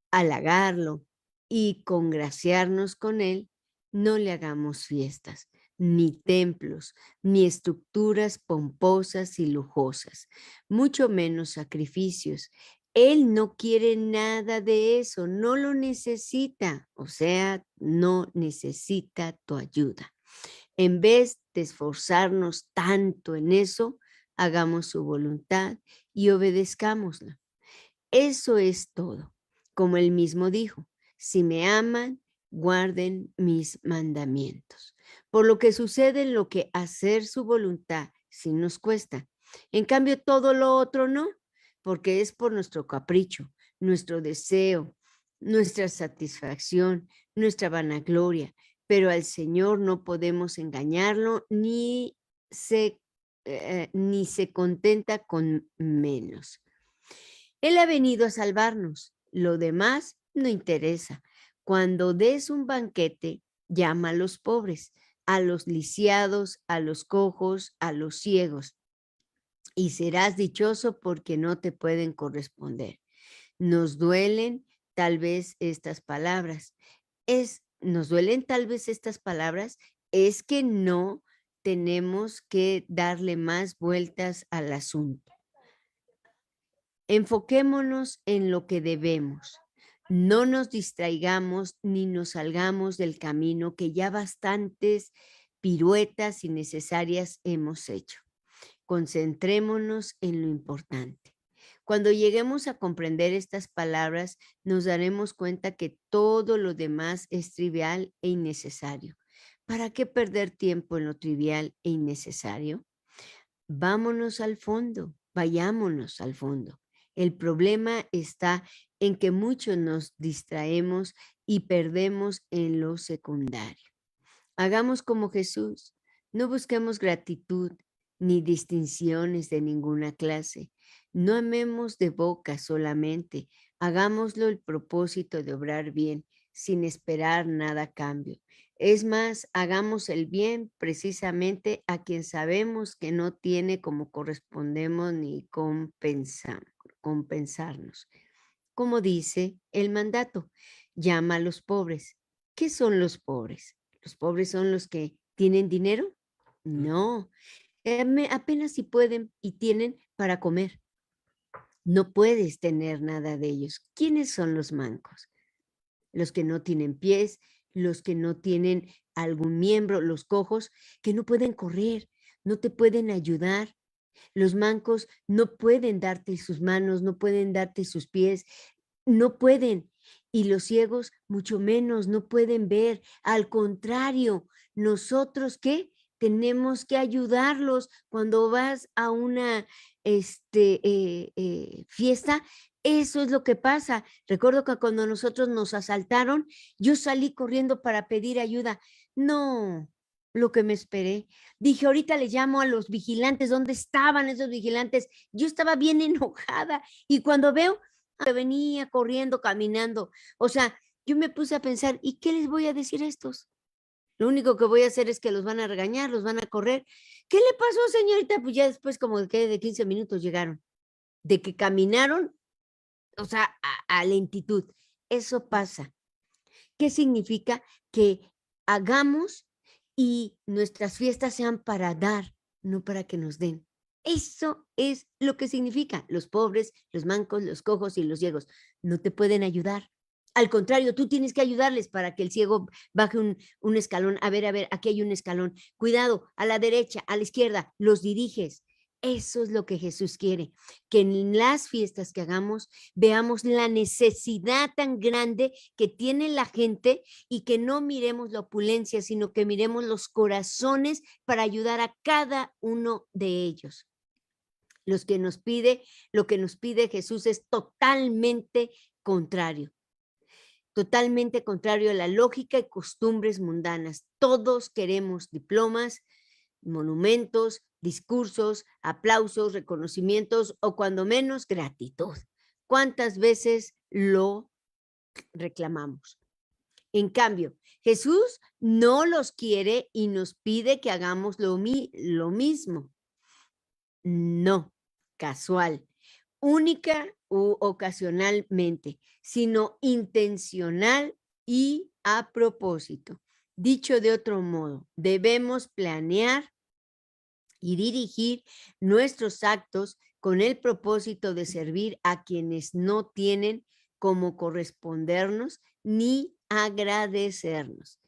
halagarlo y congraciarnos con él, no le hagamos fiestas, ni templos, ni estructuras pomposas y lujosas, mucho menos sacrificios. Él no quiere nada de eso, no lo necesita, o sea, no necesita tu ayuda. En vez de esforzarnos tanto en eso, hagamos su voluntad y obedezcámosla. Eso es todo. Como él mismo dijo: si me aman, guarden mis mandamientos. Por lo que sucede en lo que hacer su voluntad sí nos cuesta. En cambio, todo lo otro no, porque es por nuestro capricho, nuestro deseo, nuestra satisfacción, nuestra vanagloria. Pero al Señor no podemos engañarlo ni se contenta con menos. Él ha venido a salvarnos. Lo demás no interesa. Cuando des un banquete, llama a los pobres, a los lisiados, a los cojos, a los ciegos, y serás dichoso porque no te pueden corresponder. Nos duelen tal vez estas palabras. Nos duelen tal vez estas palabras, es que no tenemos que darle más vueltas al asunto. Enfoquémonos en lo que debemos. No nos distraigamos ni nos salgamos del camino que ya bastantes piruetas innecesarias hemos hecho. Concentrémonos en lo importante. Cuando lleguemos a comprender estas palabras, nos daremos cuenta que todo lo demás es trivial e innecesario. ¿Para qué perder tiempo en lo trivial e innecesario? Vámonos al fondo, vayámonos al fondo. El problema está en que muchos nos distraemos y perdemos en lo secundario. Hagamos como Jesús, no busquemos gratitud ni distinciones de ninguna clase. No amemos de boca solamente, hagámoslo el propósito de obrar bien, sin esperar nada a cambio. Es más, hagamos el bien precisamente a quien sabemos que no tiene como correspondemos ni compensarnos. Como dice el mandato, llama a los pobres. ¿Qué son los pobres? ¿Los pobres son los que tienen dinero? No, apenas si pueden y tienen para comer. No puedes tener nada de ellos. ¿Quiénes son los mancos? Los que no tienen pies, los que no tienen algún miembro, los cojos, que no pueden correr, no te pueden ayudar. Los mancos no pueden darte sus manos, no pueden darte sus pies, no pueden. Y los ciegos mucho menos, no pueden ver. Al contrario, nosotros, ¿qué? Tenemos que ayudarlos. Cuando vas a una fiesta, eso es lo que pasa. Recuerdo que cuando nosotros nos asaltaron, yo salí corriendo para pedir ayuda. No, lo que me esperé. Dije, ahorita le llamo a los vigilantes. ¿Dónde estaban esos vigilantes? Yo estaba bien enojada y cuando veo que venía corriendo, caminando, o sea, yo me puse a pensar, ¿y qué les voy a decir a estos? Lo único que voy a hacer es que los van a regañar, los van a correr. ¿Qué le pasó, señorita? Pues ya después como de 15 minutos llegaron, de que caminaron, o sea, a lentitud. Eso pasa. ¿Qué significa? Que hagamos y nuestras fiestas sean para dar, no para que nos den. Eso es lo que significa. Los pobres, los mancos, los cojos y los ciegos no te pueden ayudar. Al contrario, tú tienes que ayudarles para que el ciego baje un escalón. A ver, aquí hay un escalón. Cuidado, a la derecha, a la izquierda, los diriges. Eso es lo que Jesús quiere, que en las fiestas que hagamos veamos la necesidad tan grande que tiene la gente y que no miremos la opulencia, sino que miremos los corazones para ayudar a cada uno de ellos. Lo que nos pide Jesús es totalmente contrario a la lógica y costumbres mundanas. Todos queremos diplomas, monumentos, discursos, aplausos, reconocimientos o cuando menos gratitud. ¿Cuántas veces lo reclamamos? En cambio, Jesús no los quiere y nos pide que hagamos lo mismo. No, casual, única u ocasionalmente, sino intencional y a propósito. Dicho de otro modo, debemos planear y dirigir nuestros actos con el propósito de servir a quienes no tienen como correspondernos ni agradecernos.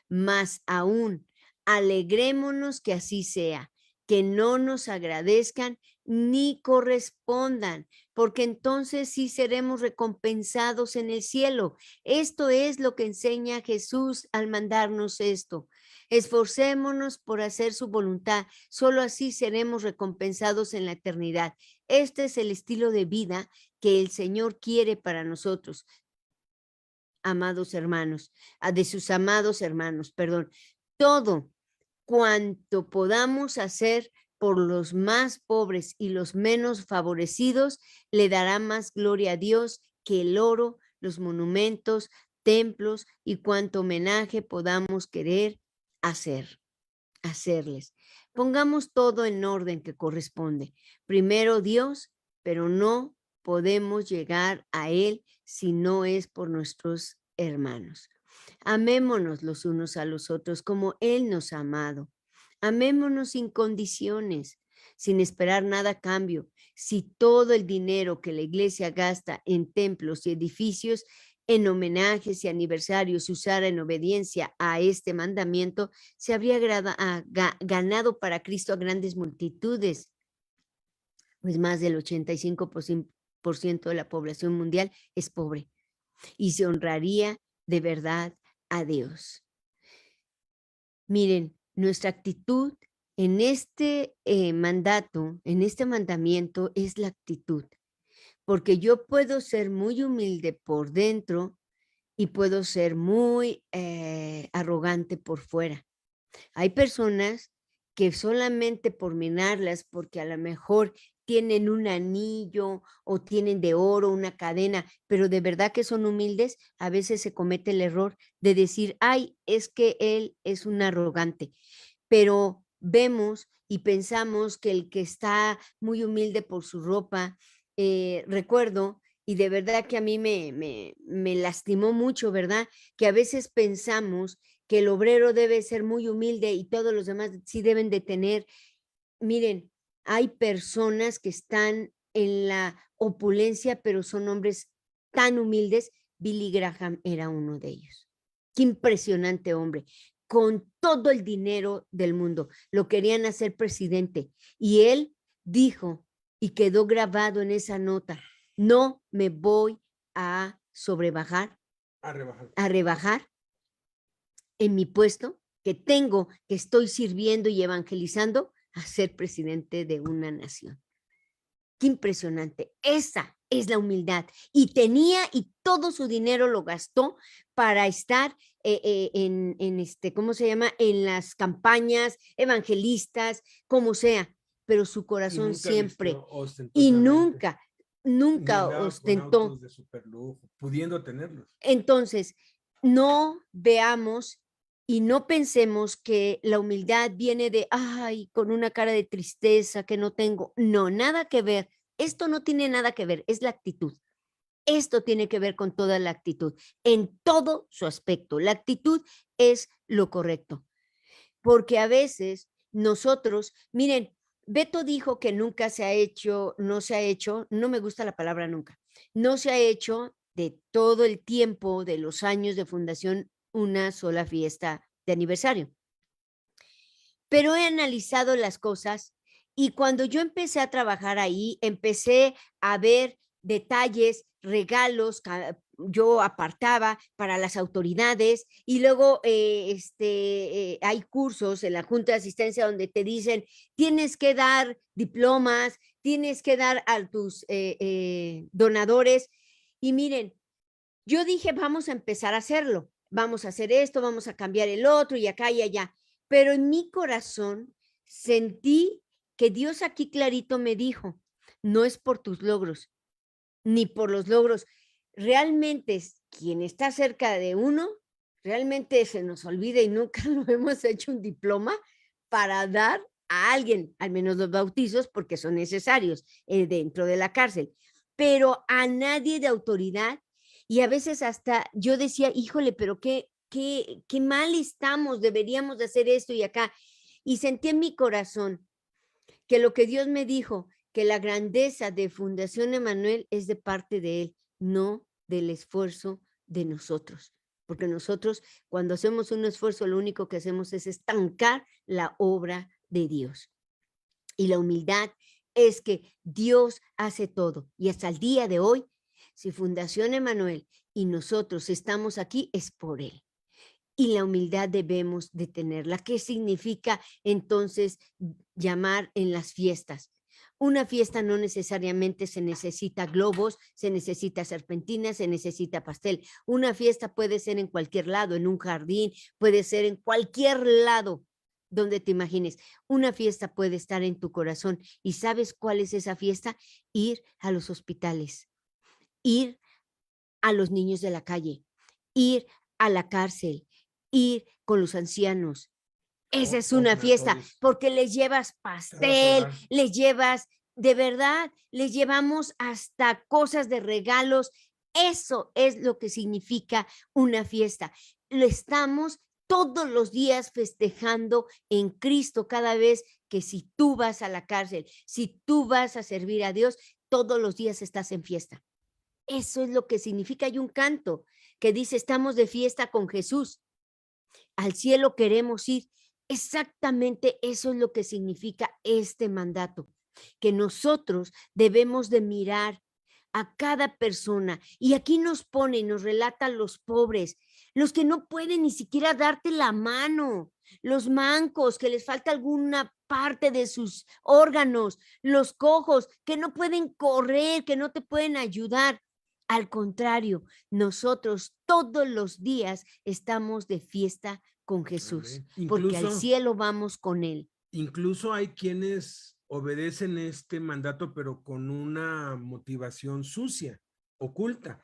Más aún, alegrémonos que así sea, que no nos agradezcan ni correspondan, porque entonces sí seremos recompensados en el cielo. Esto es lo que enseña Jesús al mandarnos esto. Esforcémonos por hacer su voluntad, solo así seremos recompensados en la eternidad. Este es el estilo de vida que el Señor quiere para nosotros, amados hermanos, de sus amados hermanos, perdón. Todo cuanto podamos hacer por los más pobres y los menos favorecidos, le dará más gloria a Dios que el oro, los monumentos, templos y cuanto homenaje podamos querer hacerles. Pongamos todo en orden que corresponde. Primero Dios, pero no podemos llegar a Él si no es por nuestros hermanos. Amémonos los unos a los otros como Él nos ha amado. Amémonos sin condiciones, sin esperar nada a cambio. Si todo el dinero que la iglesia gasta en templos y edificios, en homenajes y aniversarios se usara en obediencia a este mandamiento, se habría ganado para Cristo a grandes multitudes, pues más del 85% de la población mundial es pobre y se honraría de verdad a Dios. Miren, nuestra actitud en este mandamiento es la actitud. porque yo puedo ser muy humilde por dentro y puedo ser muy arrogante por fuera. Hay personas que solamente por mirarlas, porque a lo mejor tienen un anillo o tienen de oro una cadena, pero de verdad que son humildes, a veces se comete el error de decir, ay, es que él es un arrogante, pero vemos y pensamos que el que está muy humilde por su ropa, recuerdo, y de verdad que a mí me lastimó mucho, ¿verdad? Que a veces pensamos que el obrero debe ser muy humilde y todos los demás sí deben de tener. Miren, hay personas que están en la opulencia, pero son hombres tan humildes. Billy Graham era uno de ellos. Qué impresionante hombre, con todo el dinero del mundo. Lo querían hacer presidente y él dijo, y quedó grabado en esa nota, no me voy a sobrebajar, a rebajar en mi puesto que tengo, que estoy sirviendo y evangelizando a ser presidente de una nación. Qué impresionante. Esa es la humildad. Y tenía, y todo su dinero lo gastó para estar ¿cómo se llama? En las campañas evangelistas, como sea, pero su corazón siempre, y nunca, nunca ostentó. De super lujo, pudiendo tenerlos. Entonces, no veamos y no pensemos que la humildad viene de, ay, con una cara de tristeza que no tengo. No, nada que ver. Esto no tiene nada que ver, es la actitud. Esto tiene que ver con toda la actitud, en todo su aspecto. La actitud es lo correcto, porque a veces nosotros, miren, Beto dijo que nunca se ha hecho, no se ha hecho, no me gusta la palabra nunca, no se ha hecho de todo el tiempo de los años de fundación una sola fiesta de aniversario. Pero he analizado las cosas y cuando yo empecé a trabajar ahí, empecé a ver detalles, regalos, yo apartaba para las autoridades y luego hay cursos en la Junta de Asistencia donde te dicen, tienes que dar diplomas, tienes que dar a tus donadores. Y miren, yo dije, vamos a empezar a hacerlo, vamos a hacer esto, vamos a cambiar el otro y acá y allá. Pero en mi corazón sentí que Dios aquí clarito me dijo, no es por tus logros, ni por los logros. Realmente es quien está cerca de uno, realmente se nos olvida y nunca lo hemos hecho un diploma para dar a alguien, al menos los bautizos, porque son necesarios dentro de la cárcel, pero a nadie de autoridad. Y a veces hasta yo decía, híjole, pero qué mal estamos, deberíamos de hacer esto y acá. Y sentí en mi corazón que lo que Dios me dijo, que la grandeza de Fundación Emanuel es de parte de Él, no del esfuerzo de nosotros. Porque nosotros, cuando hacemos un esfuerzo, lo único que hacemos es estancar la obra de Dios. Y la humildad es que Dios hace todo. Y hasta el día de hoy, si Fundación Emanuel y nosotros estamos aquí, es por Él. Y la humildad debemos de tenerla. ¿Qué significa entonces llamar en las fiestas? Una fiesta no necesariamente se necesita globos, se necesita serpentinas, se necesita pastel. Una fiesta puede ser en cualquier lado, en un jardín, puede ser en cualquier lado donde te imagines. Una fiesta puede estar en tu corazón. ¿Y sabes cuál es esa fiesta? Ir a los hospitales, ir a los niños de la calle, ir a la cárcel, ir con los ancianos. Esa es una fiesta, porque les llevas pastel, les llevas, de verdad, les llevamos hasta cosas de regalos. Eso es lo que significa una fiesta. Lo estamos todos los días festejando en Cristo cada vez que si tú vas a la cárcel, si tú vas a servir a Dios, todos los días estás en fiesta. Eso es lo que significa. Hay un canto que dice, estamos de fiesta con Jesús. Al cielo queremos ir. Exactamente eso es lo que significa este mandato, que nosotros debemos de mirar a cada persona. Y aquí nos pone, nos relata a los pobres, los que no pueden ni siquiera darte la mano, los mancos, que les falta alguna parte de sus órganos, los cojos, que no pueden correr, que no te pueden ayudar. Al contrario, nosotros todos los días estamos de fiesta con Jesús, Amén. porque al cielo vamos con Él. Incluso hay quienes obedecen este mandato, pero con una motivación sucia, oculta.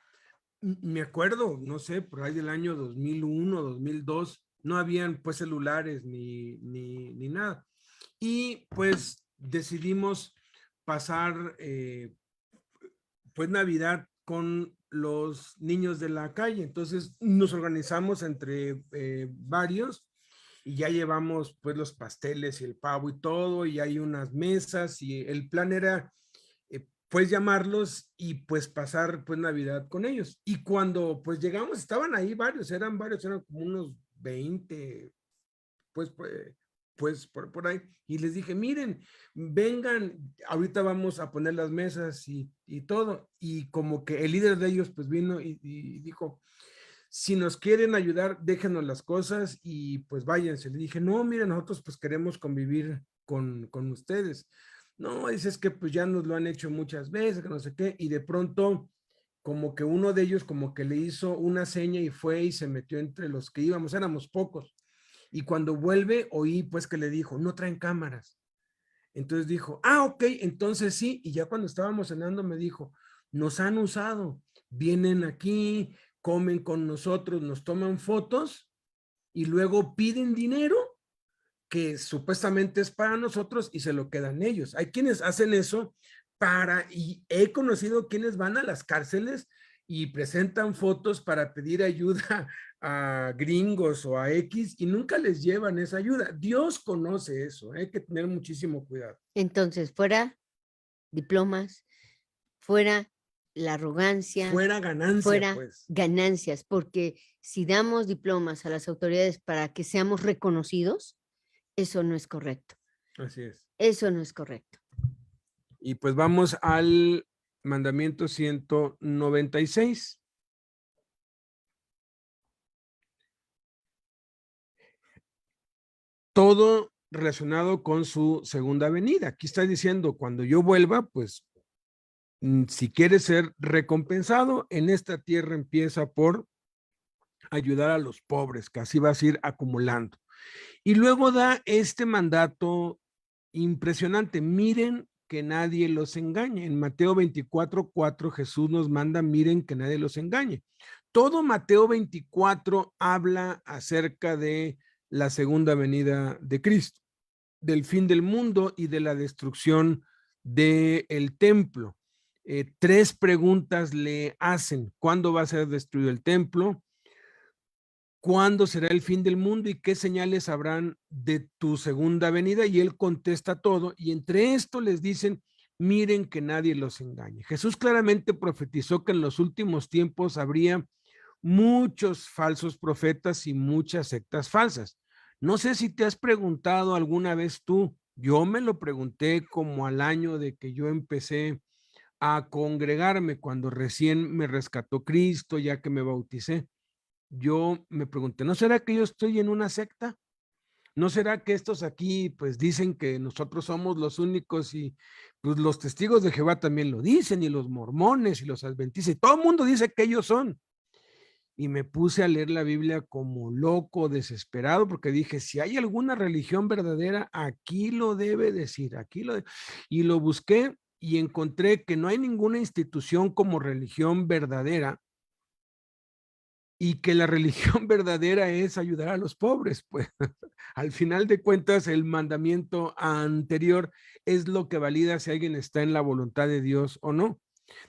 Me acuerdo, no sé, por ahí del año 2001, 2002, no habían pues celulares ni nada. Y pues decidimos pasar pues Navidad con los niños de la calle. Entonces nos organizamos entre varios y ya llevamos pues los pasteles y el pavo y todo, y hay unas mesas, y el plan era pues llamarlos y pues pasar pues Navidad con ellos. Y cuando pues llegamos, estaban ahí varios, eran como unos 20, pues por ahí. Y les dije, miren, vengan, ahorita vamos a poner las mesas y todo. Y como que el líder de ellos pues vino y dijo, si nos quieren ayudar, déjenos las cosas y pues váyanse. Le dije, no, miren, nosotros pues queremos convivir con ustedes. No, dices que pues ya nos lo han hecho muchas veces, que no sé qué, y de pronto como que uno de ellos como que le hizo una seña y fue y se metió entre los que íbamos, éramos pocos. Y cuando vuelve, oí pues que le dijo, no traen cámaras. Entonces dijo, ok, entonces sí. Y ya cuando estábamos cenando me dijo, nos han usado, vienen aquí, comen con nosotros, nos toman fotos y luego piden dinero que supuestamente es para nosotros y se lo quedan ellos. Hay quienes hacen eso y he conocido quienes van a las cárceles y presentan fotos para pedir ayuda a gringos o a X y nunca les llevan esa ayuda. Dios conoce eso, hay que tener muchísimo cuidado. Entonces, fuera diplomas, fuera la arrogancia, fuera ganancia, fuera pues. Ganancias, porque si damos diplomas a las autoridades para que seamos reconocidos, eso no es correcto. Así es. Eso no es correcto. Y pues vamos al mandamiento 196. Todo relacionado con su segunda venida. Aquí está diciendo, cuando yo vuelva, pues, si quieres ser recompensado, en esta tierra empieza por ayudar a los pobres, que así vas a ir acumulando. Y luego da este mandato impresionante. Miren que nadie los engañe. En Mateo 24:4 Jesús nos manda, miren que nadie los engañe. Todo Mateo 24 habla acerca de la segunda venida de Cristo, del fin del mundo y de la destrucción del templo. 3 preguntas le hacen. ¿Cuándo va a ser destruido el templo? ¿Cuándo será el fin del mundo y qué señales habrán de tu segunda venida? Y él contesta todo, y entre esto les dicen, miren que nadie los engañe. Jesús claramente profetizó que en los últimos tiempos habría muchos falsos profetas y muchas sectas falsas. No sé si te has preguntado alguna vez tú, yo me lo pregunté como al año de que yo empecé a congregarme, cuando recién me rescató Cristo, ya que me bauticé. Yo me pregunté, ¿no será que yo estoy en una secta? ¿No será que estos aquí pues dicen que nosotros somos los únicos y pues los testigos de Jehová también lo dicen y los mormones y los adventistas y todo el mundo dice que ellos son? Y me puse a leer la Biblia como loco, desesperado, porque dije, si hay alguna religión verdadera, aquí lo debe decir, y lo busqué y encontré que no hay ninguna institución como religión verdadera, y que la religión verdadera es ayudar a los pobres, pues al final de cuentas el mandamiento anterior es lo que valida si alguien está en la voluntad de Dios o no.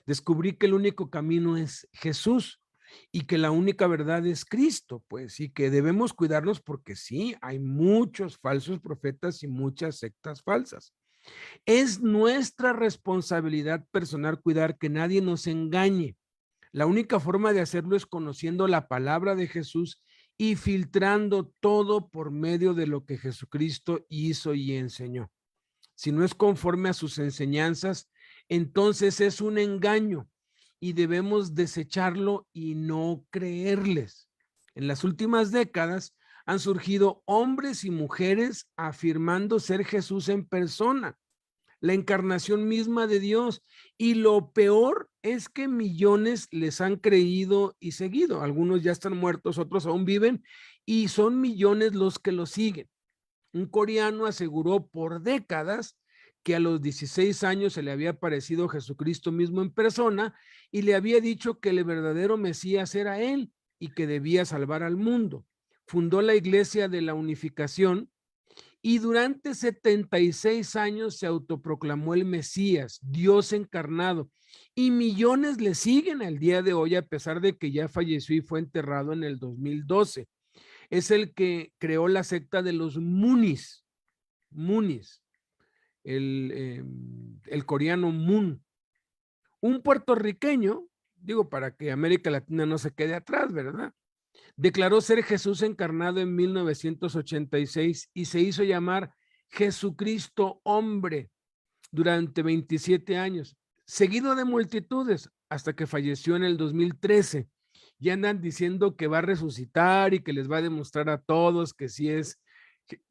Descubrí que el único camino es Jesús y que la única verdad es Cristo, pues, y que debemos cuidarnos porque sí, hay muchos falsos profetas y muchas sectas falsas. Es nuestra responsabilidad personal cuidar que nadie nos engañe. La única forma de hacerlo es conociendo la palabra de Jesús y filtrando todo por medio de lo que Jesucristo hizo y enseñó. Si no es conforme a sus enseñanzas, entonces es un engaño y debemos desecharlo y no creerles. En las últimas décadas Han surgido hombres y mujeres afirmando ser Jesús en persona, la encarnación misma de Dios. Y lo peor es que millones les han creído y seguido. Algunos ya están muertos, otros aún viven, y son millones los que lo siguen. Un coreano aseguró por décadas que a los 16 años se le había aparecido Jesucristo mismo en persona y le había dicho que el verdadero Mesías era él y que debía salvar al mundo. Fundó la Iglesia de la Unificación y durante 76 años se autoproclamó el Mesías, Dios encarnado, y millones le siguen al día de hoy, a pesar de que ya falleció y fue enterrado en el 2012. Es el que creó la secta de los Munis, el coreano Moon. Un puertorriqueño, digo, para que América Latina no se quede atrás, ¿verdad? Declaró ser Jesús encarnado en 1986 y se hizo llamar Jesucristo hombre durante 27 años, seguido de multitudes, hasta que falleció en el 2013. Ya andan diciendo que va a resucitar y que les va a demostrar a todos que sí es,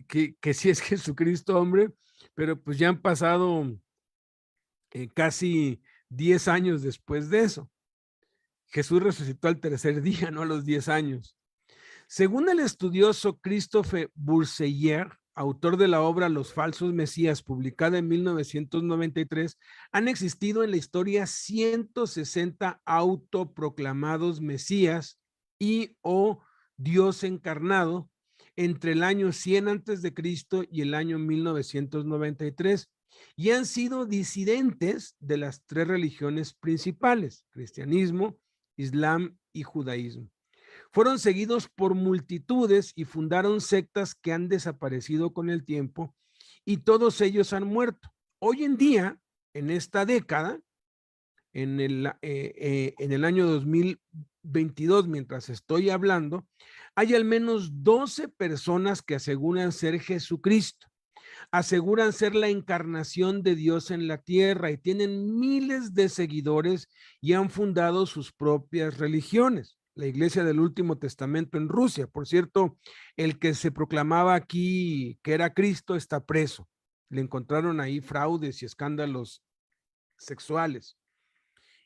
que sí es Jesucristo hombre, pero pues ya han pasado casi 10 años después de eso. Jesús resucitó al tercer día, no a los 10 años. Según el estudioso Christophe Bourseiller, autor de la obra Los falsos mesías, publicada en 1993, han existido en la historia 160 autoproclamados mesías y o Dios encarnado entre el año 100 antes de Cristo y el año 1993, y han sido disidentes de las tres religiones principales: cristianismo, islam y judaísmo. Fueron seguidos por multitudes y fundaron sectas que han desaparecido con el tiempo, y todos ellos han muerto. Hoy en día, en esta década, en el año 2022, mientras estoy hablando, hay al menos 12 personas que aseguran ser Jesucristo, aseguran ser la encarnación de Dios en la tierra, y tienen miles de seguidores y han fundado sus propias religiones. La Iglesia del Último Testamento en Rusia, por cierto, el que se proclamaba aquí que era Cristo está preso. Le encontraron ahí fraudes y escándalos sexuales,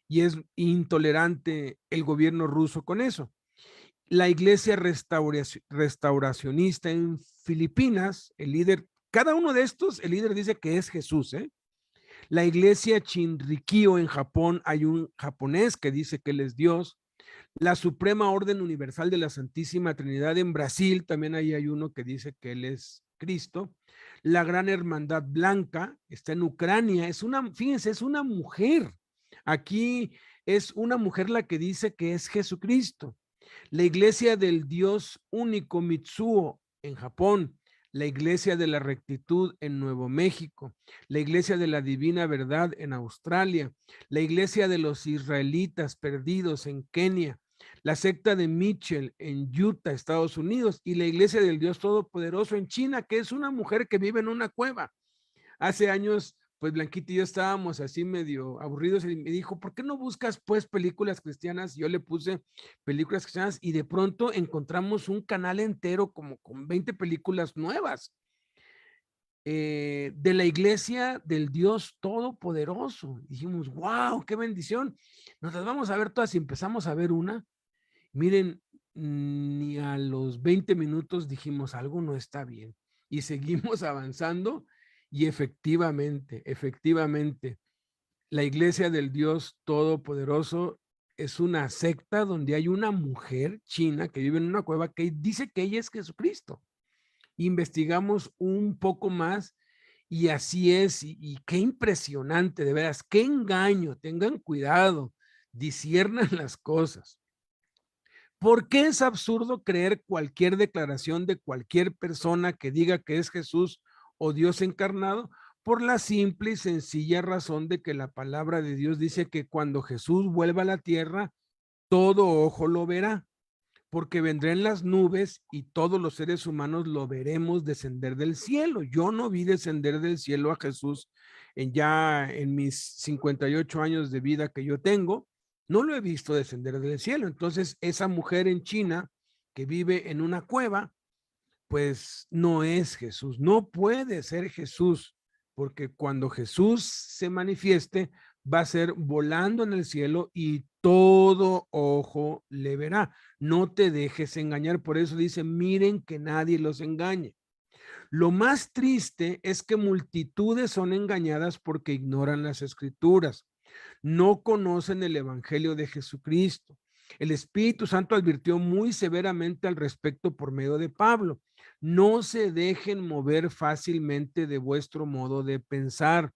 y es intolerante el gobierno ruso con eso. La Iglesia restauracionista en Filipinas, el líder, cada uno de estos, el líder dice que es Jesús, ¿eh? La Iglesia Shinrikyo en Japón, hay un japonés que dice que él es Dios. La Suprema Orden Universal de la Santísima Trinidad en Brasil, también ahí hay uno que dice que él es Cristo. La Gran Hermandad Blanca está en Ucrania, es una, fíjense, es una mujer. Aquí es una mujer la que dice que es Jesucristo. La Iglesia del Dios Único Mitsuo en Japón, la Iglesia de la Rectitud en Nuevo México, la Iglesia de la Divina Verdad en Australia, la Iglesia de los Israelitas Perdidos en Kenia, la secta de Mitchell en Utah, Estados Unidos, y la Iglesia del Dios Todopoderoso en China, que es una mujer que vive en una cueva. Hace años, pues Blanquita y yo estábamos así medio aburridos y me dijo, ¿por qué no buscas pues películas cristianas? Yo le puse películas cristianas y de pronto encontramos un canal entero como con 20 películas nuevas de la Iglesia del Dios Todopoderoso. Dijimos, wow, qué bendición. Nos las vamos a ver todas y empezamos a ver una. Miren, ni a los 20 minutos dijimos, algo no está bien. Y seguimos avanzando. Y efectivamente, la Iglesia del Dios Todopoderoso es una secta donde hay una mujer china que vive en una cueva que dice que ella es Jesucristo. Investigamos un poco más y así es, y qué impresionante, de veras, qué engaño. Tengan cuidado, disciernan las cosas. ¿Por qué es absurdo creer cualquier declaración de cualquier persona que diga que es Jesús o Dios encarnado? Por la simple y sencilla razón de que la palabra de Dios dice que cuando Jesús vuelva a la tierra, todo ojo lo verá, porque vendrá en las nubes y todos los seres humanos lo veremos descender del cielo. Yo no vi descender del cielo a Jesús en mis 58 años de vida que yo tengo. No lo he visto descender del cielo. Entonces, esa mujer en China que vive en una cueva, pues no es Jesús, no puede ser Jesús, porque cuando Jesús se manifieste, va a ser volando en el cielo y todo ojo le verá. No te dejes engañar, por eso dice, miren que nadie los engañe. Lo más triste es que multitudes son engañadas porque ignoran las escrituras, no conocen el evangelio de Jesucristo. El Espíritu Santo advirtió muy severamente al respecto por medio de Pablo. No se dejen mover fácilmente de vuestro modo de pensar,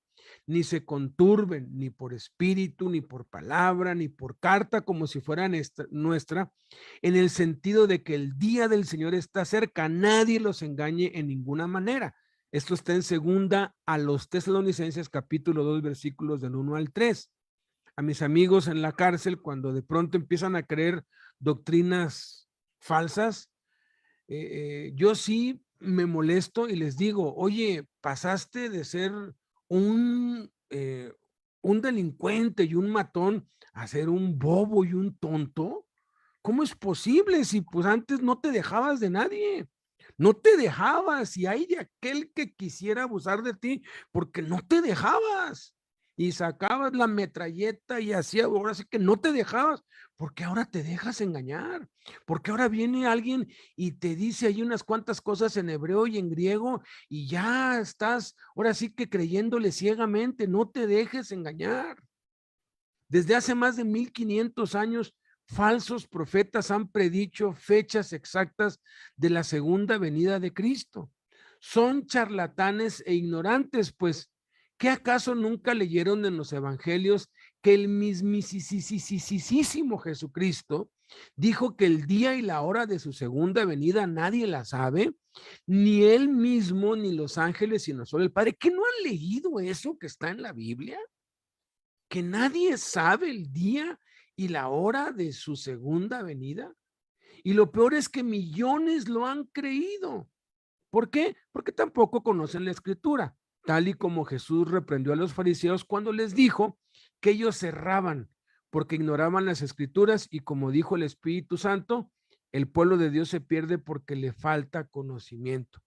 ni se conturben, ni por espíritu, ni por palabra, ni por carta, como si fuera nuestra, en el sentido de que el día del Señor está cerca. Nadie los engañe en ninguna manera. Esto está en segunda a los Tesalonicenses, capítulo 2, versículos del 1 al 3. A mis amigos en la cárcel, cuando de pronto empiezan a creer doctrinas falsas, yo sí me molesto y les digo, oye, pasaste de ser un, eh, un delincuente y un matón a ser un bobo y un tonto. ¿Cómo es posible si pues antes no te dejabas de nadie? No te dejabas y hay de aquel que quisiera abusar de ti porque no te dejabas y sacabas la metralleta y hacía, ahora sí que no te dejabas, porque ahora te dejas engañar, porque ahora viene alguien y te dice ahí unas cuantas cosas en hebreo y en griego y ya estás ahora sí que creyéndole ciegamente. No te dejes engañar. Desde hace más de 1500 años, falsos profetas han predicho fechas exactas de la segunda venida de Cristo. Son charlatanes e ignorantes, pues, ¿qué acaso nunca leyeron en los evangelios que el mismísimo Jesucristo dijo que el día y la hora de su segunda venida nadie la sabe? Ni él mismo, ni los ángeles, sino solo el Padre. ¿Qué no han leído eso que está en la Biblia? Que nadie sabe el día y la hora de su segunda venida. Y lo peor es que millones lo han creído. ¿Por qué? Porque tampoco conocen la escritura, tal y como Jesús reprendió a los fariseos cuando les dijo que ellos cerraban porque ignoraban las escrituras, y como dijo el Espíritu Santo, el pueblo de Dios se pierde porque le falta conocimiento.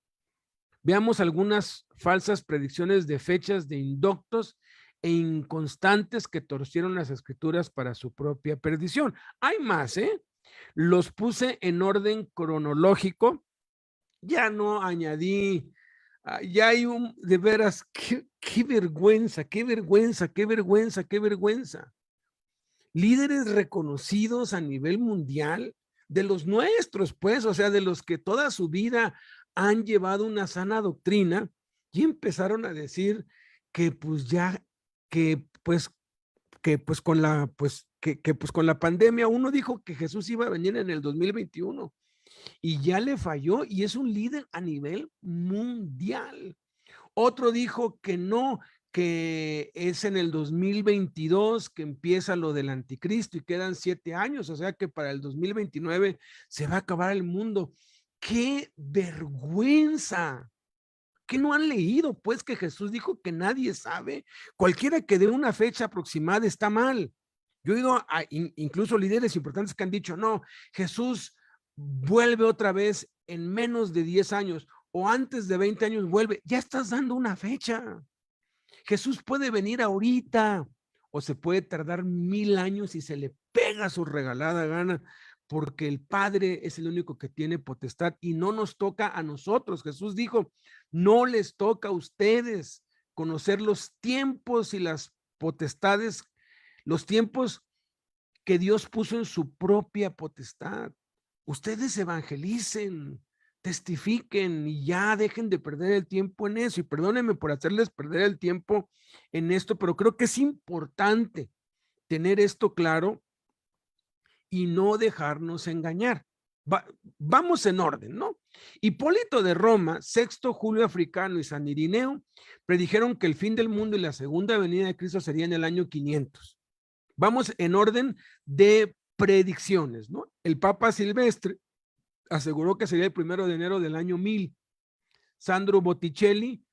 Veamos algunas falsas predicciones de fechas de indoctos e inconstantes que torcieron las escrituras para su propia perdición. Hay más, ¿eh? Los puse en orden cronológico, ya no añadí, ya hay de veras, qué vergüenza, qué vergüenza, qué vergüenza, qué vergüenza. Líderes reconocidos a nivel mundial, de los nuestros, pues, o sea, de los que toda su vida han llevado una sana doctrina, y empezaron a decir que pues ya, que pues, con la, pues, que pues con la pandemia, uno dijo que Jesús iba a venir en el 2021 y ya le falló, y es un líder a nivel mundial. Otro dijo que no, que es en el 2022 que empieza lo del anticristo y quedan 7 años, o sea que para el 2029 se va a acabar el mundo. ¡Qué vergüenza! ¿Qué no han leído? Pues que Jesús dijo que nadie sabe. Cualquiera que dé una fecha aproximada está mal. Yo he oído a incluso líderes importantes que han dicho, no, Jesús vuelve otra vez en menos de 10 años o antes de 20 años vuelve. Ya estás dando una fecha. Jesús puede venir ahorita o se puede tardar 1000 años y se le pega su regalada gana, porque el Padre es el único que tiene potestad y no nos toca a nosotros. Jesús dijo, no les toca a ustedes conocer los tiempos y las potestades, los tiempos que Dios puso en su propia potestad. Ustedes evangelicen, testifiquen y ya dejen de perder el tiempo en eso. Y perdónenme por hacerles perder el tiempo en esto, pero creo que es importante tener esto claro y no dejarnos engañar. Vamos en orden, ¿no? Hipólito de Roma, Sexto Julio Africano y San Irineo predijeron que el fin del mundo y la segunda venida de Cristo sería en el año 500. Vamos en orden de predicciones, ¿no? El Papa Silvestre aseguró que sería el 1 de enero del año 1000. Sandro Botticelli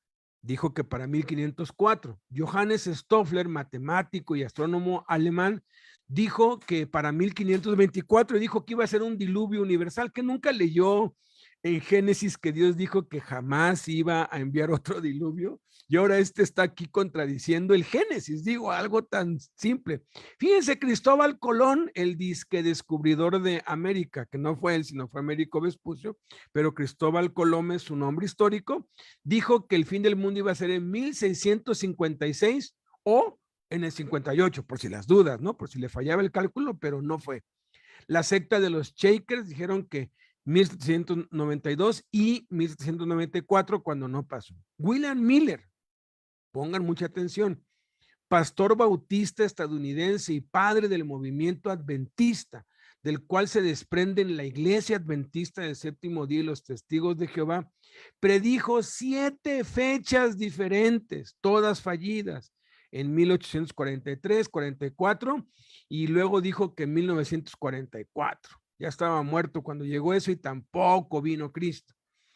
dijo que para 1504. Johannes Stoffler, matemático y astrónomo alemán, dijo que para 1524 y dijo que iba a ser un diluvio universal, que nunca leyó en Génesis que Dios dijo que jamás iba a enviar otro diluvio, y ahora está aquí contradiciendo el Génesis, digo, algo tan simple. Fíjense, Cristóbal Colón, el disque descubridor de América, que no fue él, sino fue Américo Vespucio, pero Cristóbal Colón es su nombre histórico, dijo que el fin del mundo iba a ser en 1656 o en el 58, por si las dudas, ¿no? Por si le fallaba el cálculo, pero no fue. La secta de los Shakers dijeron que 1792 y 1794 cuando no pasó. William Miller, pongan mucha atención, pastor bautista estadounidense y padre del movimiento adventista, del cual se desprenden la Iglesia Adventista del Séptimo Día y los Testigos de Jehová, predijo 7 fechas diferentes, todas fallidas, en 1843, 44, y luego dijo que en 1944. Ya estaba muerto cuando llegó eso y tampoco vino Cristo.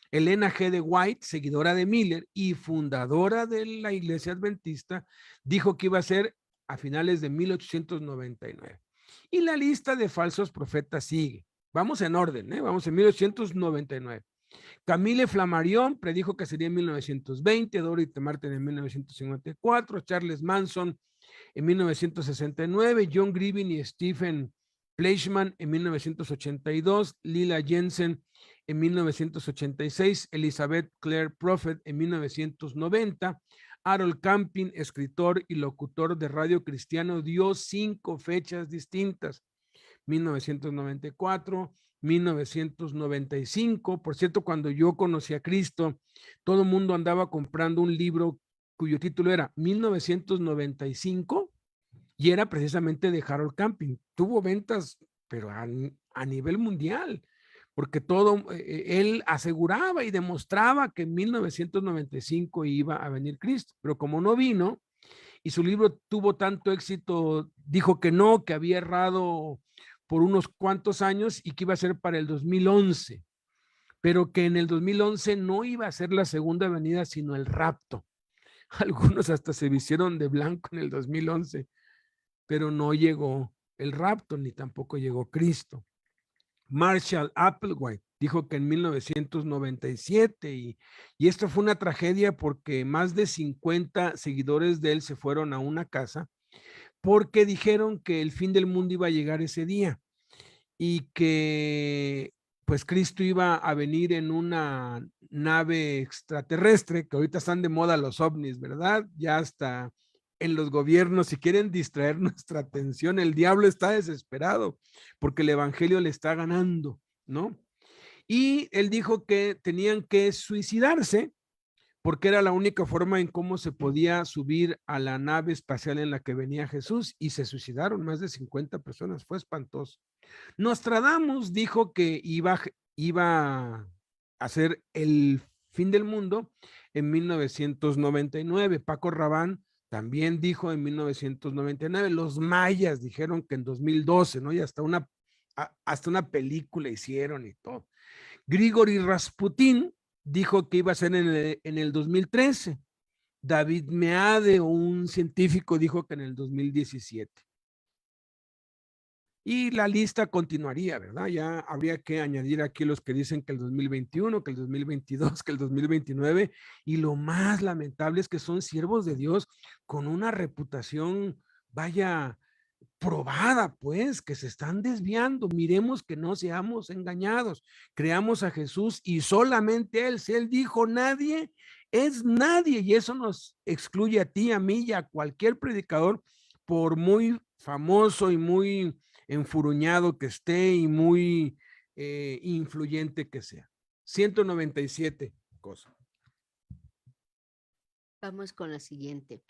Elena G. de White, seguidora de Miller y fundadora de la Iglesia Adventista, dijo que iba a ser a finales de 1899. Y la lista de falsos profetas sigue. Vamos en orden, vamos en 1899. Camille Flammarion predijo que sería en 1920, Dorothy Martin en 1954, Charles Manson en 1969, John Griffin y Stephen Fleischman en 1982, Lila Jensen en 1986, Elizabeth Clare Prophet en 1990, Harold Camping, escritor y locutor de radio cristiano, dio 5 fechas distintas: 1994, 1995. Por cierto, cuando yo conocí a Cristo, todo el mundo andaba comprando un libro cuyo título era 1995 y era precisamente de Harold Camping. Tuvo ventas, pero a nivel mundial, porque él aseguraba y demostraba que en 1995 iba a venir Cristo, pero como no vino y su libro tuvo tanto éxito, dijo que no, que había errado por unos cuantos años y que iba a ser para el 2011, pero que en el 2011 no iba a ser la segunda venida, sino el rapto. Algunos hasta se vistieron de blanco en el 2011, pero no llegó el rapto ni tampoco llegó Cristo. Marshall Applewhite dijo que en 1997 y esto fue una tragedia porque más de 50 seguidores de él se fueron a una casa porque dijeron que el fin del mundo iba a llegar ese día y que pues Cristo iba a venir en una nave extraterrestre, que ahorita están de moda los ovnis, ¿verdad? Ya hasta en los gobiernos, si quieren distraer nuestra atención, el diablo está desesperado porque el evangelio le está ganando, ¿no? Y él dijo que tenían que suicidarse porque era la única forma en cómo se podía subir a la nave espacial en la que venía Jesús, y se suicidaron más de 50 personas, fue espantoso. Nostradamus dijo que iba a ser el fin del mundo en 1999. Paco Rabanne también dijo en 1999. Los mayas dijeron que en 2012, ¿no? Y hasta una película hicieron y todo. Grigori Rasputin dijo que iba a ser en el 2013. David Meade, un científico, dijo que en el 2017. Y la lista continuaría, ¿verdad? Ya habría que añadir aquí los que dicen que el 2021, que el 2022, que el 2029. Y lo más lamentable es que son siervos de Dios con una reputación, vaya, probada, pues, que se están desviando. Miremos que no seamos engañados. Creamos a Jesús y solamente a él. Si él dijo nadie, es nadie. Y eso nos excluye a ti, a mí y a cualquier predicador, por muy famoso y muy enfuruñado que esté y muy influyente que sea. 197 cosas. Vamos con la siguiente.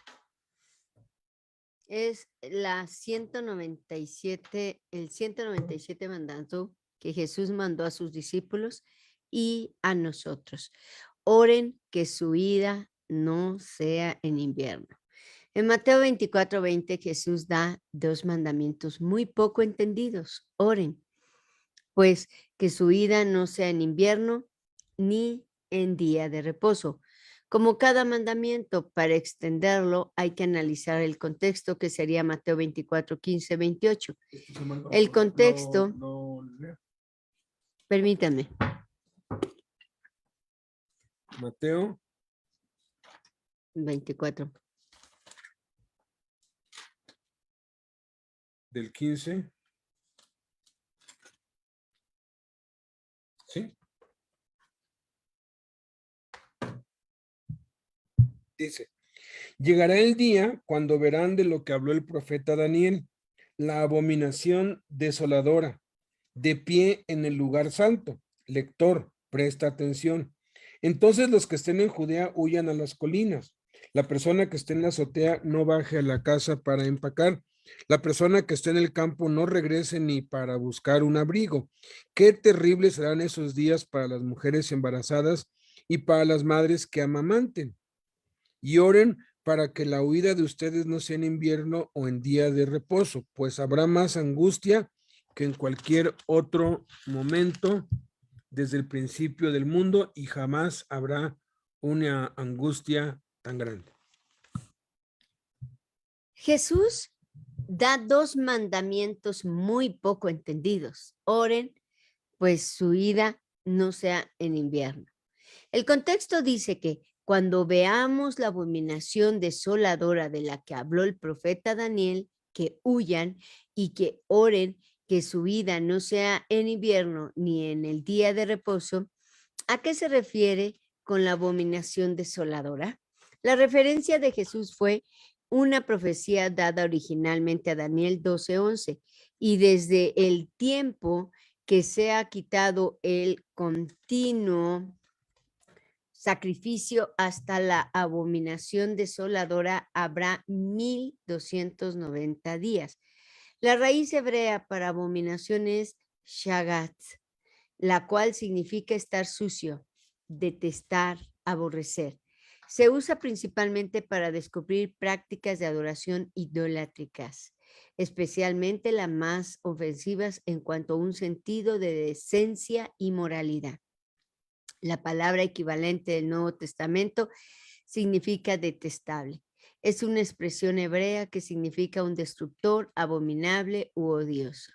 Es la 197, el 197 mandato que Jesús mandó a sus discípulos y a nosotros. Oren que su ida no sea en invierno. En Mateo 24:20 Jesús da 2 mandamientos muy poco entendidos. Oren, pues que su ida no sea en invierno ni en día de reposo. Como cada mandamiento, para extenderlo hay que analizar el contexto, que sería Mateo 24:15-28. El contexto, permítame. Mateo 24. del 15. ¿Sí? Dice, llegará el día cuando verán de lo que habló el profeta Daniel, la abominación desoladora, de pie en el lugar santo. Lector, presta atención. Entonces los que estén en Judea huyan a las colinas. La persona que esté en la azotea no baje a la casa para empacar. La persona que esté en el campo no regrese ni para buscar un abrigo. Qué terribles serán esos días para las mujeres embarazadas y para las madres que amamanten. Y oren para que la huida de ustedes no sea en invierno o en día de reposo, pues habrá más angustia que en cualquier otro momento desde el principio del mundo y jamás habrá una angustia tan grande. Jesús da dos mandamientos muy poco entendidos. Oren, pues su ida no sea en invierno. El contexto dice que cuando veamos la abominación desoladora de la que habló el profeta Daniel, que huyan y que oren que su vida no sea en invierno ni en el día de reposo. ¿A qué se refiere con la abominación desoladora? La referencia de Jesús fue una profecía dada originalmente a Daniel 12:11 y desde el tiempo que se ha quitado el continuo sacrificio hasta la abominación desoladora habrá 1290 días. La raíz hebrea para abominación es shagat, la cual significa estar sucio, detestar, aborrecer. Se usa principalmente para descubrir prácticas de adoración idolátricas, especialmente las más ofensivas en cuanto a un sentido de decencia y moralidad. La palabra equivalente del Nuevo Testamento significa detestable. Es una expresión hebrea que significa un destructor, abominable u odioso.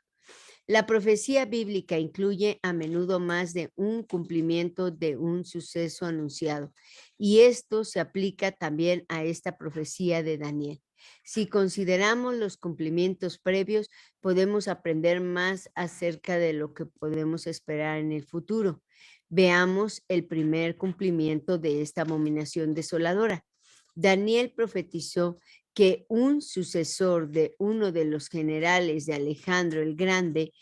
La profecía bíblica incluye a menudo más de un cumplimiento de un suceso anunciado, y esto se aplica también a esta profecía de Daniel. Si consideramos los cumplimientos previos, podemos aprender más acerca de lo que podemos esperar en el futuro. Veamos el primer cumplimiento de esta abominación desoladora. Daniel profetizó que un sucesor de uno de los generales de Alejandro el Grande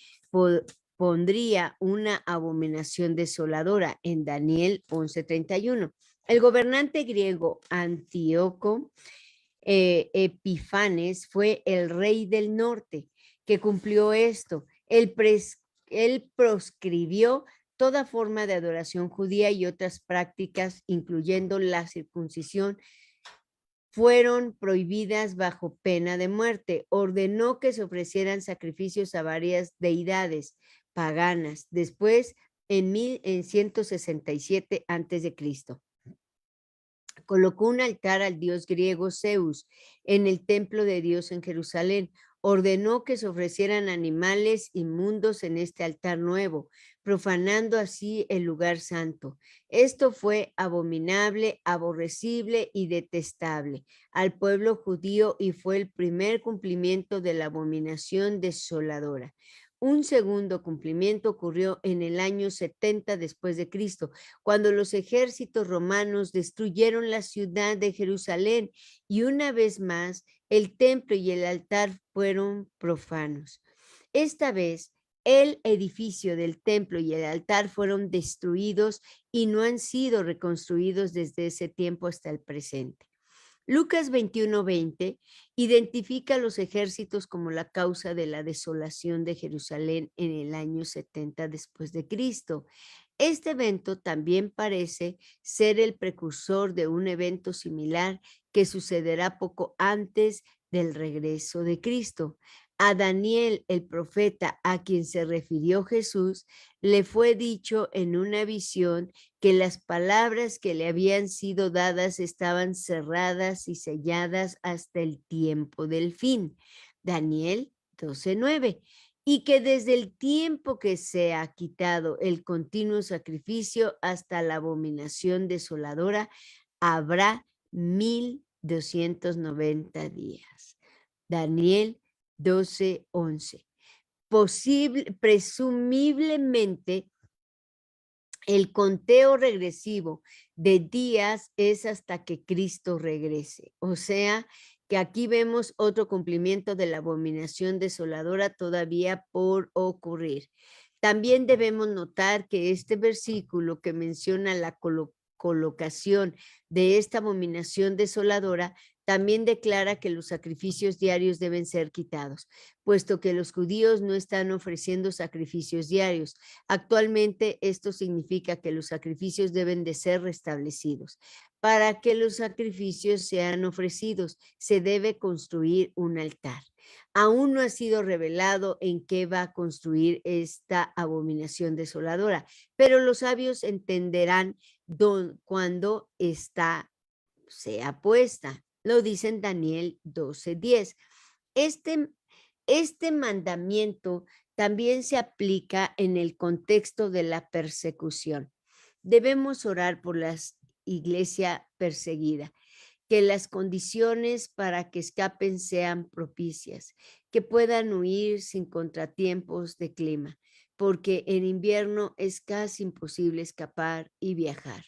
pondría una abominación desoladora en Daniel 11:31. El gobernante griego Antíoco Epifanes fue el rey del norte que cumplió esto. Él proscribió toda forma de adoración judía y otras prácticas, incluyendo la circuncisión, fueron prohibidas bajo pena de muerte. Ordenó que se ofrecieran sacrificios a varias deidades paganas. Después, en 167 a.C., colocó un altar al dios griego Zeus en el templo de Dios en Jerusalén. Ordenó que se ofrecieran animales inmundos en este altar nuevo, profanando así el lugar santo. Esto fue abominable, aborrecible y detestable al pueblo judío y fue el primer cumplimiento de la abominación desoladora. Un segundo cumplimiento ocurrió en el año 70 después de Cristo, cuando los ejércitos romanos destruyeron la ciudad de Jerusalén y una vez más el templo y el altar fueron profanos. Esta vez el edificio del templo y el altar fueron destruidos y no han sido reconstruidos desde ese tiempo hasta el presente. Lucas 21:20 identifica a los ejércitos como la causa de la desolación de Jerusalén en el año 70 después de Cristo. Este evento también parece ser el precursor de un evento similar que sucederá poco antes del regreso de Cristo. A Daniel, el profeta a quien se refirió Jesús, le fue dicho en una visión que las palabras que le habían sido dadas estaban cerradas y selladas hasta el tiempo del fin. Daniel 12:9. y que desde el tiempo que se ha quitado el continuo sacrificio hasta la abominación desoladora, habrá 1290 días. Daniel 12:11. Presumiblemente, el conteo regresivo de días es hasta que Cristo regrese. O sea, que aquí vemos otro cumplimiento de la abominación desoladora todavía por ocurrir. También debemos notar que este versículo que menciona la colocación de esta abominación desoladora también declara que los sacrificios diarios deben ser quitados, puesto que los judíos no están ofreciendo sacrificios diarios. Actualmente esto significa que los sacrificios deben de ser restablecidos. Para que los sacrificios sean ofrecidos, se debe construir un altar. Aún no ha sido revelado en qué va a construir esta abominación desoladora, pero los sabios entenderán cuando sea puesta. Lo dice en Daniel 12:10. Este mandamiento también se aplica en el contexto de la persecución. Debemos orar por la iglesia perseguida, que las condiciones para que escapen sean propicias, que puedan huir sin contratiempos de clima, porque en invierno es casi imposible escapar y viajar.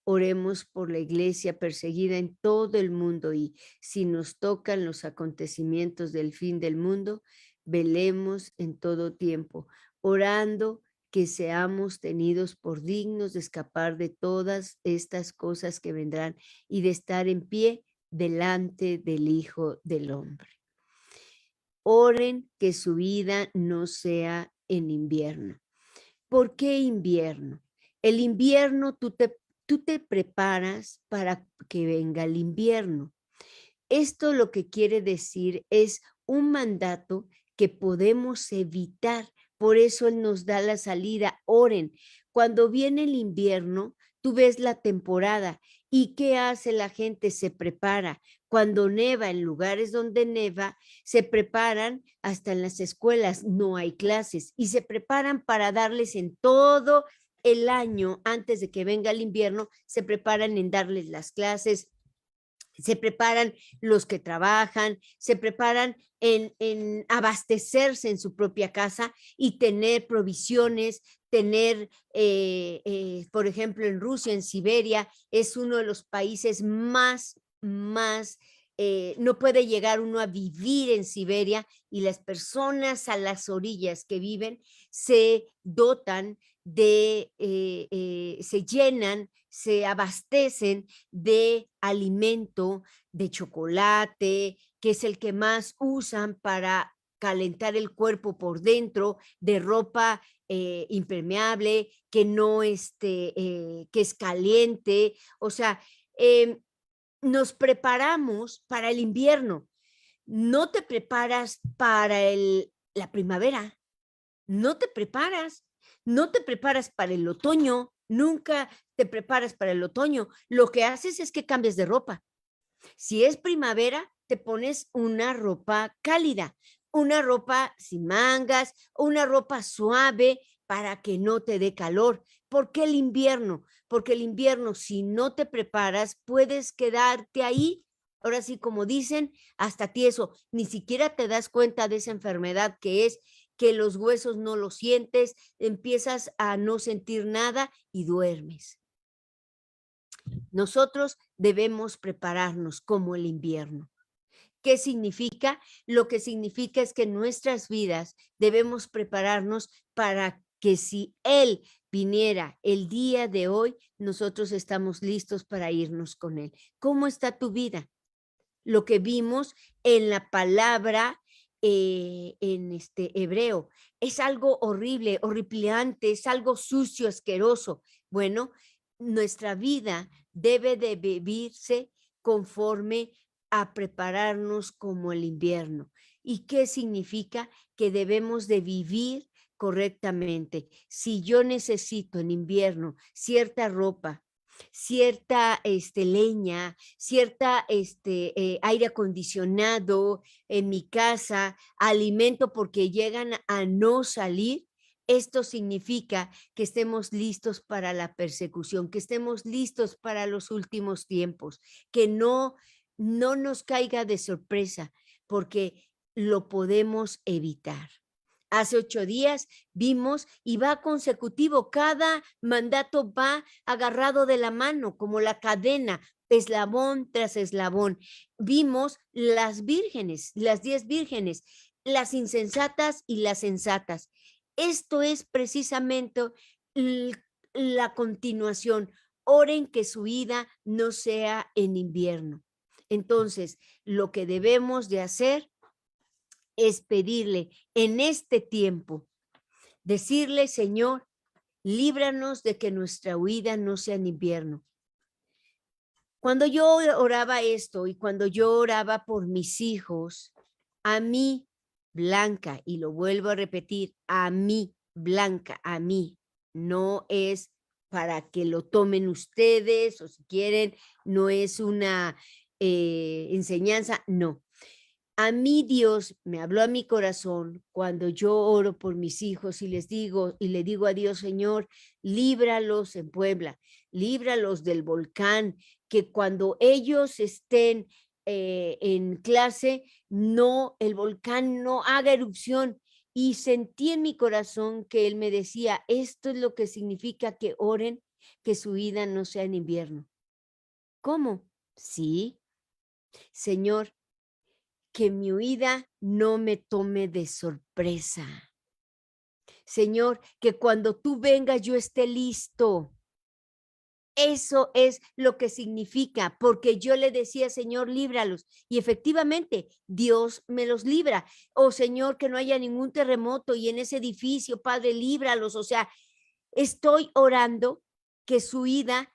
Oremos por la iglesia perseguida en todo el mundo y si nos tocan los acontecimientos del fin del mundo, velemos en todo tiempo, orando que seamos tenidos por dignos de escapar de todas estas cosas que vendrán y de estar en pie delante del Hijo del Hombre. Oren que su vida no sea en invierno. ¿Por qué invierno? El invierno tú te preparas para que venga el invierno. Esto lo que quiere decir es un mandato que podemos evitar. Por eso Él nos da la salida. Oren. Cuando viene el invierno, tú ves la temporada. ¿Y qué hace la gente? Se prepara. Cuando neva, en lugares donde neva, se preparan hasta en las escuelas. No hay clases y se preparan para darles en todo el año, antes de que venga el invierno, se preparan en darles las clases. Se preparan los que trabajan, se preparan en abastecerse en su propia casa y tener provisiones, tener, por ejemplo, en Rusia, en Siberia, es uno de los países más, no puede llegar uno a vivir en Siberia y las personas a las orillas que viven se dotan se llenan, se abastecen de alimento, de chocolate, que es el que más usan para calentar el cuerpo por dentro, de ropa impermeable, que no que es caliente. O sea, nos preparamos para el invierno. No te preparas para la primavera, no te preparas para el otoño, nunca te preparas para el otoño. Lo que haces es que cambies de ropa. Si es primavera, te pones una ropa cálida, una ropa sin mangas, una ropa suave para que no te dé calor. ¿Por qué el invierno? Porque el invierno, si no te preparas, puedes quedarte ahí. Ahora sí, como dicen, hasta tieso, ni siquiera te das cuenta de esa enfermedad que es que los huesos no los sientes, empiezas a no sentir nada y duermes. Nosotros debemos prepararnos como el invierno. ¿Qué significa? Lo que significa es que en nuestras vidas debemos prepararnos para que si Él viniera el día de hoy, nosotros estamos listos para irnos con Él. ¿Cómo está tu vida? Lo que vimos en la palabra en hebreo. Es algo horrible, horripilante, es algo sucio, asqueroso. Bueno, nuestra vida debe de vivirse conforme a prepararnos como el invierno. ¿Y qué significa? Que debemos de vivir correctamente. Si yo necesito en invierno cierta ropa cierta leña, cierta aire acondicionado en mi casa, alimento porque llegan a no salir, esto significa que estemos listos para la persecución, que estemos listos para los últimos tiempos, que no nos caiga de sorpresa, porque lo podemos evitar. Hace 8 días vimos y va consecutivo, cada mandato va agarrado de la mano, como la cadena, eslabón tras eslabón. Vimos las vírgenes, las 10 vírgenes, las insensatas y las sensatas. Esto es precisamente la continuación. Oren que su ida no sea en invierno. Entonces, lo que debemos de hacer es pedirle en este tiempo, decirle, Señor, líbranos de que nuestra huida no sea en invierno. Cuando yo oraba esto y cuando yo oraba por mis hijos, a mí, Blanca, y lo vuelvo a repetir, a mí, Blanca, a mí, no es para que lo tomen ustedes o si quieren, no es una enseñanza, no. A mí Dios me habló a mi corazón cuando yo oro por mis hijos y les digo, y le digo a Dios, Señor, líbralos en Puebla, líbralos del volcán, que cuando ellos estén en clase, no, el volcán no haga erupción. Y sentí en mi corazón que él me decía, esto es lo que significa que oren, que su vida no sea en invierno. ¿Cómo? Sí, Señor, que mi huida no me tome de sorpresa. Señor, que cuando tú vengas yo esté listo. Eso es lo que significa, porque yo le decía, Señor, líbralos. Y efectivamente, Dios me los libra. Oh, Señor, que no haya ningún terremoto y en ese edificio, Padre, líbralos. O sea, estoy orando que su ida,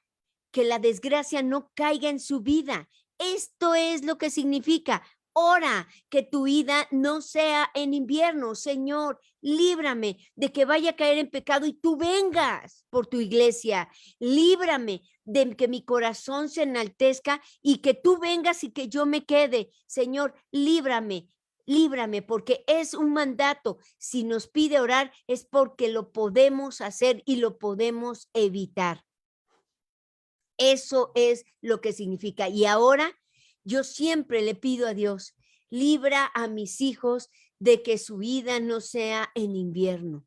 que la desgracia no caiga en su vida. Esto es lo que significa. Ora que tu vida no sea en invierno. Señor, líbrame de que vaya a caer en pecado y tú vengas por tu iglesia. Líbrame de que mi corazón se enaltezca y que tú vengas y que yo me quede. Señor, líbrame. Líbrame, porque es un mandato. Si nos pide orar es porque lo podemos hacer y lo podemos evitar. Eso es lo que significa. Y ahora yo siempre le pido a Dios, libra a mis hijos de que su vida no sea en invierno.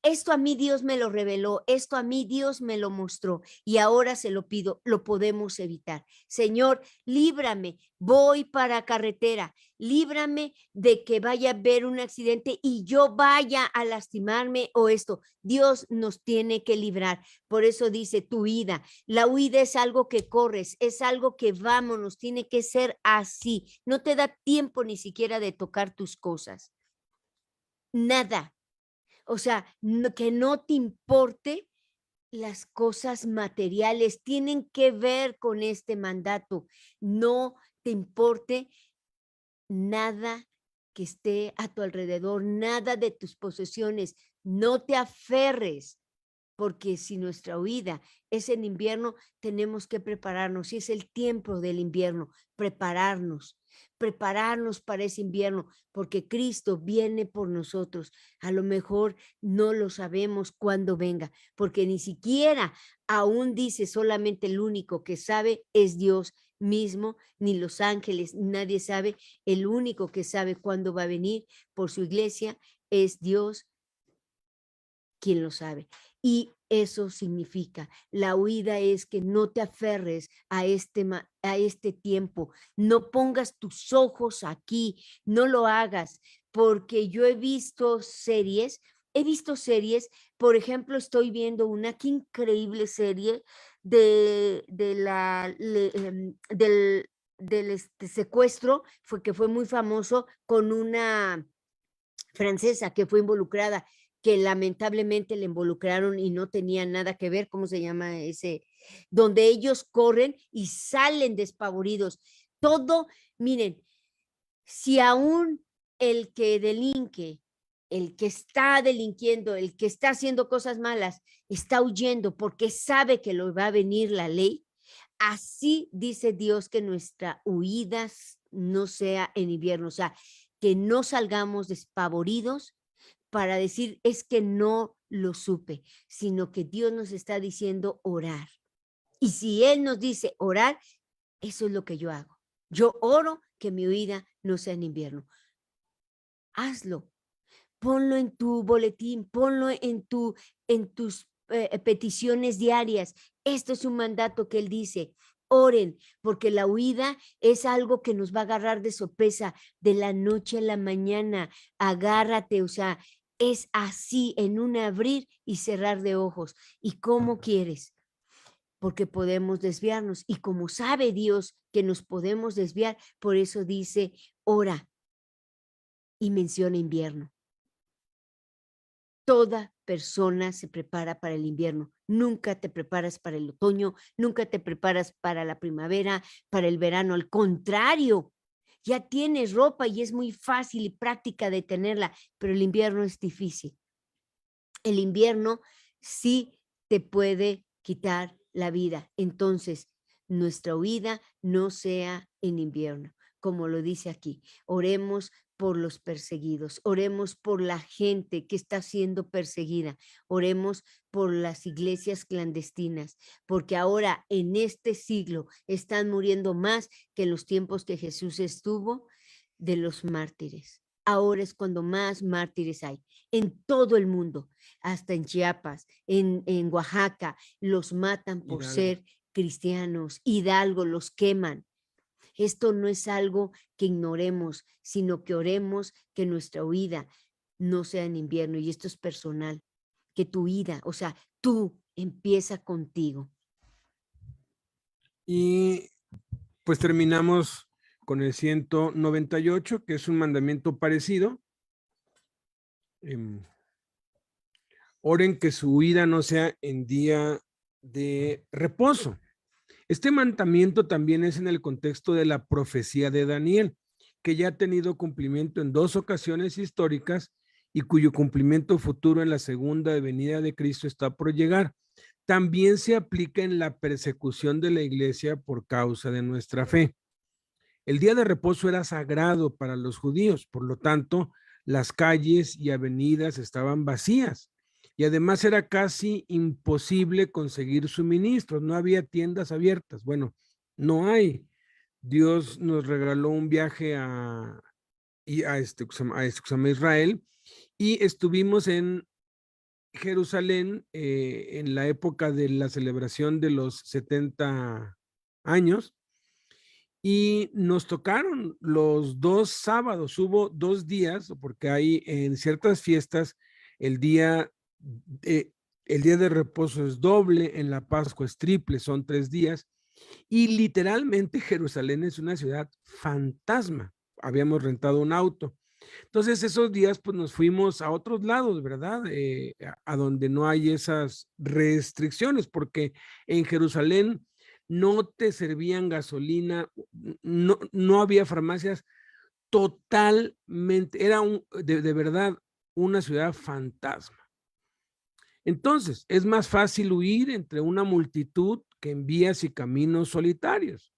Esto a mí Dios me lo reveló, esto a mí Dios me lo mostró y ahora se lo pido, lo podemos evitar. Señor, líbrame, voy para carretera, líbrame de que vaya a haber un accidente y yo vaya a lastimarme o esto. Dios nos tiene que librar. Por eso dice tu huida. La huida es algo que corres, es algo que vámonos, tiene que ser así. No te da tiempo ni siquiera de tocar tus cosas. Nada. O sea, que no te importe las cosas materiales, tienen que ver con este mandato. No te importe nada que esté a tu alrededor, nada de tus posesiones. No te aferres, porque si nuestra huida es en invierno, tenemos que prepararnos. Si es el tiempo del invierno, prepararnos para ese invierno, porque Cristo viene por nosotros. A lo mejor no lo sabemos cuándo venga, porque ni siquiera aún dice solamente el único que sabe es Dios mismo, ni los ángeles, nadie sabe. El único que sabe cuándo va a venir por su iglesia es Dios, quien lo sabe. Y eso significa, la huida es que no te aferres a este tiempo, no pongas tus ojos aquí, no lo hagas, porque yo he visto series, por ejemplo, estoy viendo una que increíble serie del secuestro, que fue muy famoso con una francesa que fue involucrada, que lamentablemente le involucraron y no tenía nada que ver, ¿cómo se llama ese? Donde ellos corren y salen despavoridos. Todo, miren, si aún el que delinque el que está delinquiendo, el que está haciendo cosas malas, está huyendo porque sabe que lo va a venir la ley. Así dice Dios que nuestra huida no sea en invierno, o sea, que no salgamos despavoridos para decir es que no lo supe, sino que Dios nos está diciendo orar. Y si Él nos dice orar, eso es lo que yo hago. Yo oro que mi huida no sea en invierno. Hazlo. Ponlo en tu boletín, ponlo en tus peticiones diarias. Esto es un mandato que Él dice. Oren, porque la huida es algo que nos va a agarrar de sorpresa de la noche a la mañana. Agárrate, o sea, es así en un abrir y cerrar de ojos. ¿Y cómo quieres? Porque podemos desviarnos. Y como sabe Dios que nos podemos desviar, por eso dice, ora y menciona invierno. Toda persona se prepara para el invierno. Nunca te preparas para el otoño, nunca te preparas para la primavera, para el verano. Al contrario, ya tienes ropa y es muy fácil y práctica de tenerla, pero el invierno es difícil. El invierno sí te puede quitar la vida. Entonces, nuestra huida no sea en invierno, como lo dice aquí. Oremos por los perseguidos, oremos por la gente que está siendo perseguida, oremos por las iglesias clandestinas, porque ahora en este siglo están muriendo más que en los tiempos que Jesús estuvo de los mártires. Ahora es cuando más mártires hay en todo el mundo, hasta en Chiapas, en Oaxaca, los matan por Hidalgo. ser cristianos. Hidalgo los queman. Esto no es algo que ignoremos, sino que oremos que nuestra huida no sea en invierno, y esto es personal, que tu huida, o sea, tú empieza contigo. Y pues terminamos con el 198, que es un mandamiento parecido. Oren que su huida no sea en día de reposo. Este mandamiento también es en el contexto de la profecía de Daniel, que ya ha tenido cumplimiento en 2 ocasiones históricas y cuyo cumplimiento futuro en la segunda venida de Cristo está por llegar. También se aplica en la persecución de la iglesia por causa de nuestra fe. El día de reposo era sagrado para los judíos, por lo tanto, las calles y avenidas estaban vacías. Y además era casi imposible conseguir suministros, no había tiendas abiertas. Bueno, no hay. Dios nos regaló un viaje a Israel, y estuvimos en Jerusalén en la época de la celebración de los 70 años, y nos tocaron los 2 sábados. Hubo 2 días, porque hay en ciertas fiestas el día de reposo es doble, en la Pascua es triple, son 3 días, y literalmente Jerusalén es una ciudad fantasma. Habíamos rentado un auto. Entonces esos días pues nos fuimos a otros lados, ¿verdad? A donde no hay esas restricciones, porque en Jerusalén no te servían gasolina, no había farmacias, totalmente, era de verdad una ciudad fantasma. Entonces, es más fácil huir entre una multitud que en vías y caminos solitarios.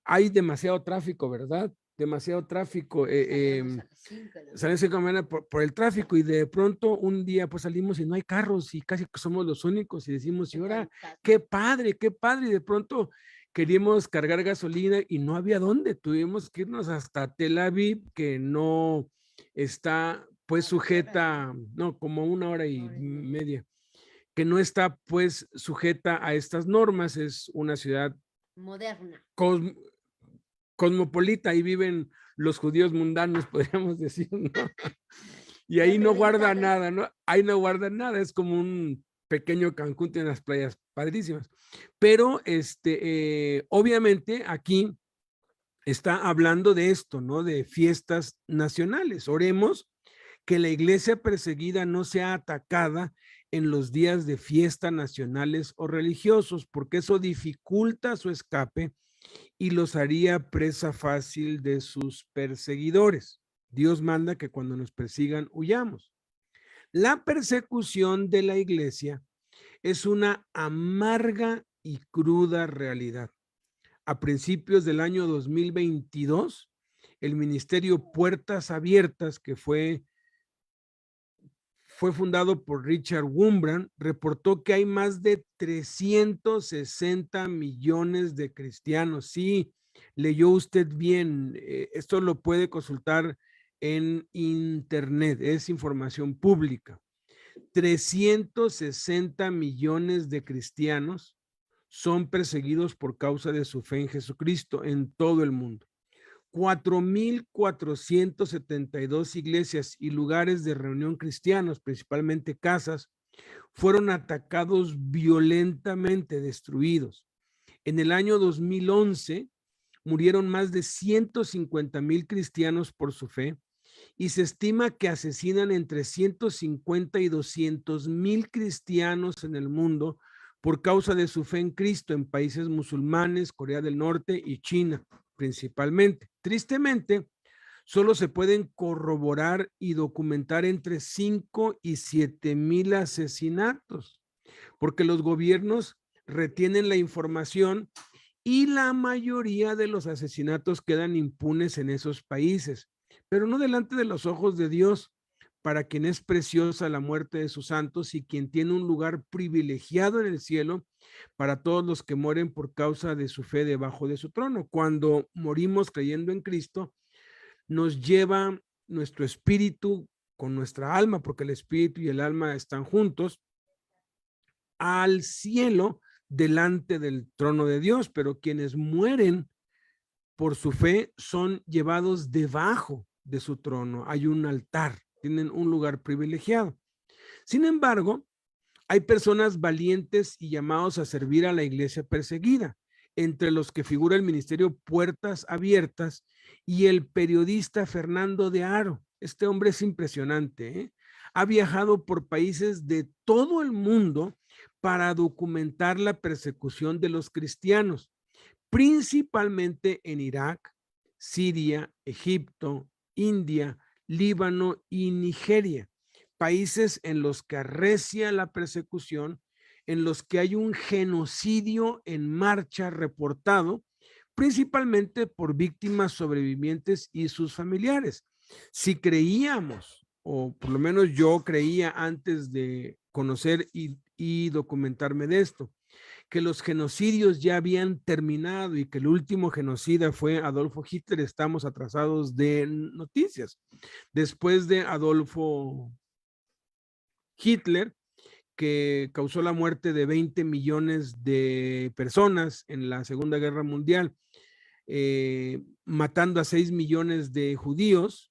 Hay demasiado tráfico, ¿verdad? Demasiado tráfico. Salen 5 de la mañana por el tráfico, y de pronto un día pues salimos y no hay carros y casi que somos los únicos, y decimos, y ahora, qué padre, y de pronto queríamos cargar gasolina y no había dónde. Tuvimos que irnos hasta Tel Aviv, que no está pues sujeta, no, como 1 hora y media, que no está pues sujeta a estas normas. Es una ciudad Moderna. Cosmopolita, ahí viven los judíos mundanos, podríamos decir, ¿no? Y ahí no guarda nada, ¿no? Ahí no guardan nada, es como un pequeño Cancún, tiene unas playas padrísimas. Pero obviamente aquí está hablando de esto, ¿no? De fiestas nacionales. Oremos que la iglesia perseguida no sea atacada en los días de fiesta nacionales o religiosos, porque eso dificulta su escape y los haría presa fácil de sus perseguidores. Dios manda que cuando nos persigan, huyamos. La persecución de la iglesia es una amarga y cruda realidad. A principios del año 2022, el ministerio Puertas Abiertas, que fue fundado por Richard Wurmbrand, reportó que hay más de 360 millones de cristianos. Sí, leyó usted bien, esto lo puede consultar en internet, es información pública. 360 millones de cristianos son perseguidos por causa de su fe en Jesucristo en todo el mundo. 4,472 iglesias y lugares de reunión cristianos, principalmente casas, fueron atacados violentamente, destruidos. En el año 2011 murieron más de 150,000 cristianos por su fe y se estima que asesinan entre 150 y 200,000 cristianos en el mundo por causa de su fe en Cristo en países musulmanes, Corea del Norte y China principalmente. Tristemente, solo se pueden corroborar y documentar entre 5 y 7,000 asesinatos, porque los gobiernos retienen la información y la mayoría de los asesinatos quedan impunes en esos países, pero no delante de los ojos de Dios, para quien es preciosa la muerte de sus santos y quien tiene un lugar privilegiado en el cielo para todos los que mueren por causa de su fe debajo de su trono. Cuando morimos creyendo en Cristo, nos lleva nuestro espíritu con nuestra alma, porque el espíritu y el alma están juntos, al cielo delante del trono de Dios, pero quienes mueren por su fe son llevados debajo de su trono. Hay un altar, tienen un lugar privilegiado. Sin embargo, hay personas valientes y llamados a servir a la iglesia perseguida, entre los que figura el ministerio Puertas Abiertas y el periodista Fernando de Haro. Este hombre es impresionante, ¿eh? Ha viajado por países de todo el mundo para documentar la persecución de los cristianos, principalmente en Irak, Siria, Egipto, India, Líbano y Nigeria, países en los que arrecia la persecución, en los que hay un genocidio en marcha reportado, principalmente por víctimas sobrevivientes y sus familiares. Si creíamos, o por lo menos yo creía antes de conocer y documentarme de esto, que los genocidios ya habían terminado y que el último genocida fue Adolfo Hitler, estamos atrasados de noticias. Después de Adolfo Hitler, que causó la muerte de 20 millones de personas en la Segunda Guerra Mundial, matando a 6 millones de judíos,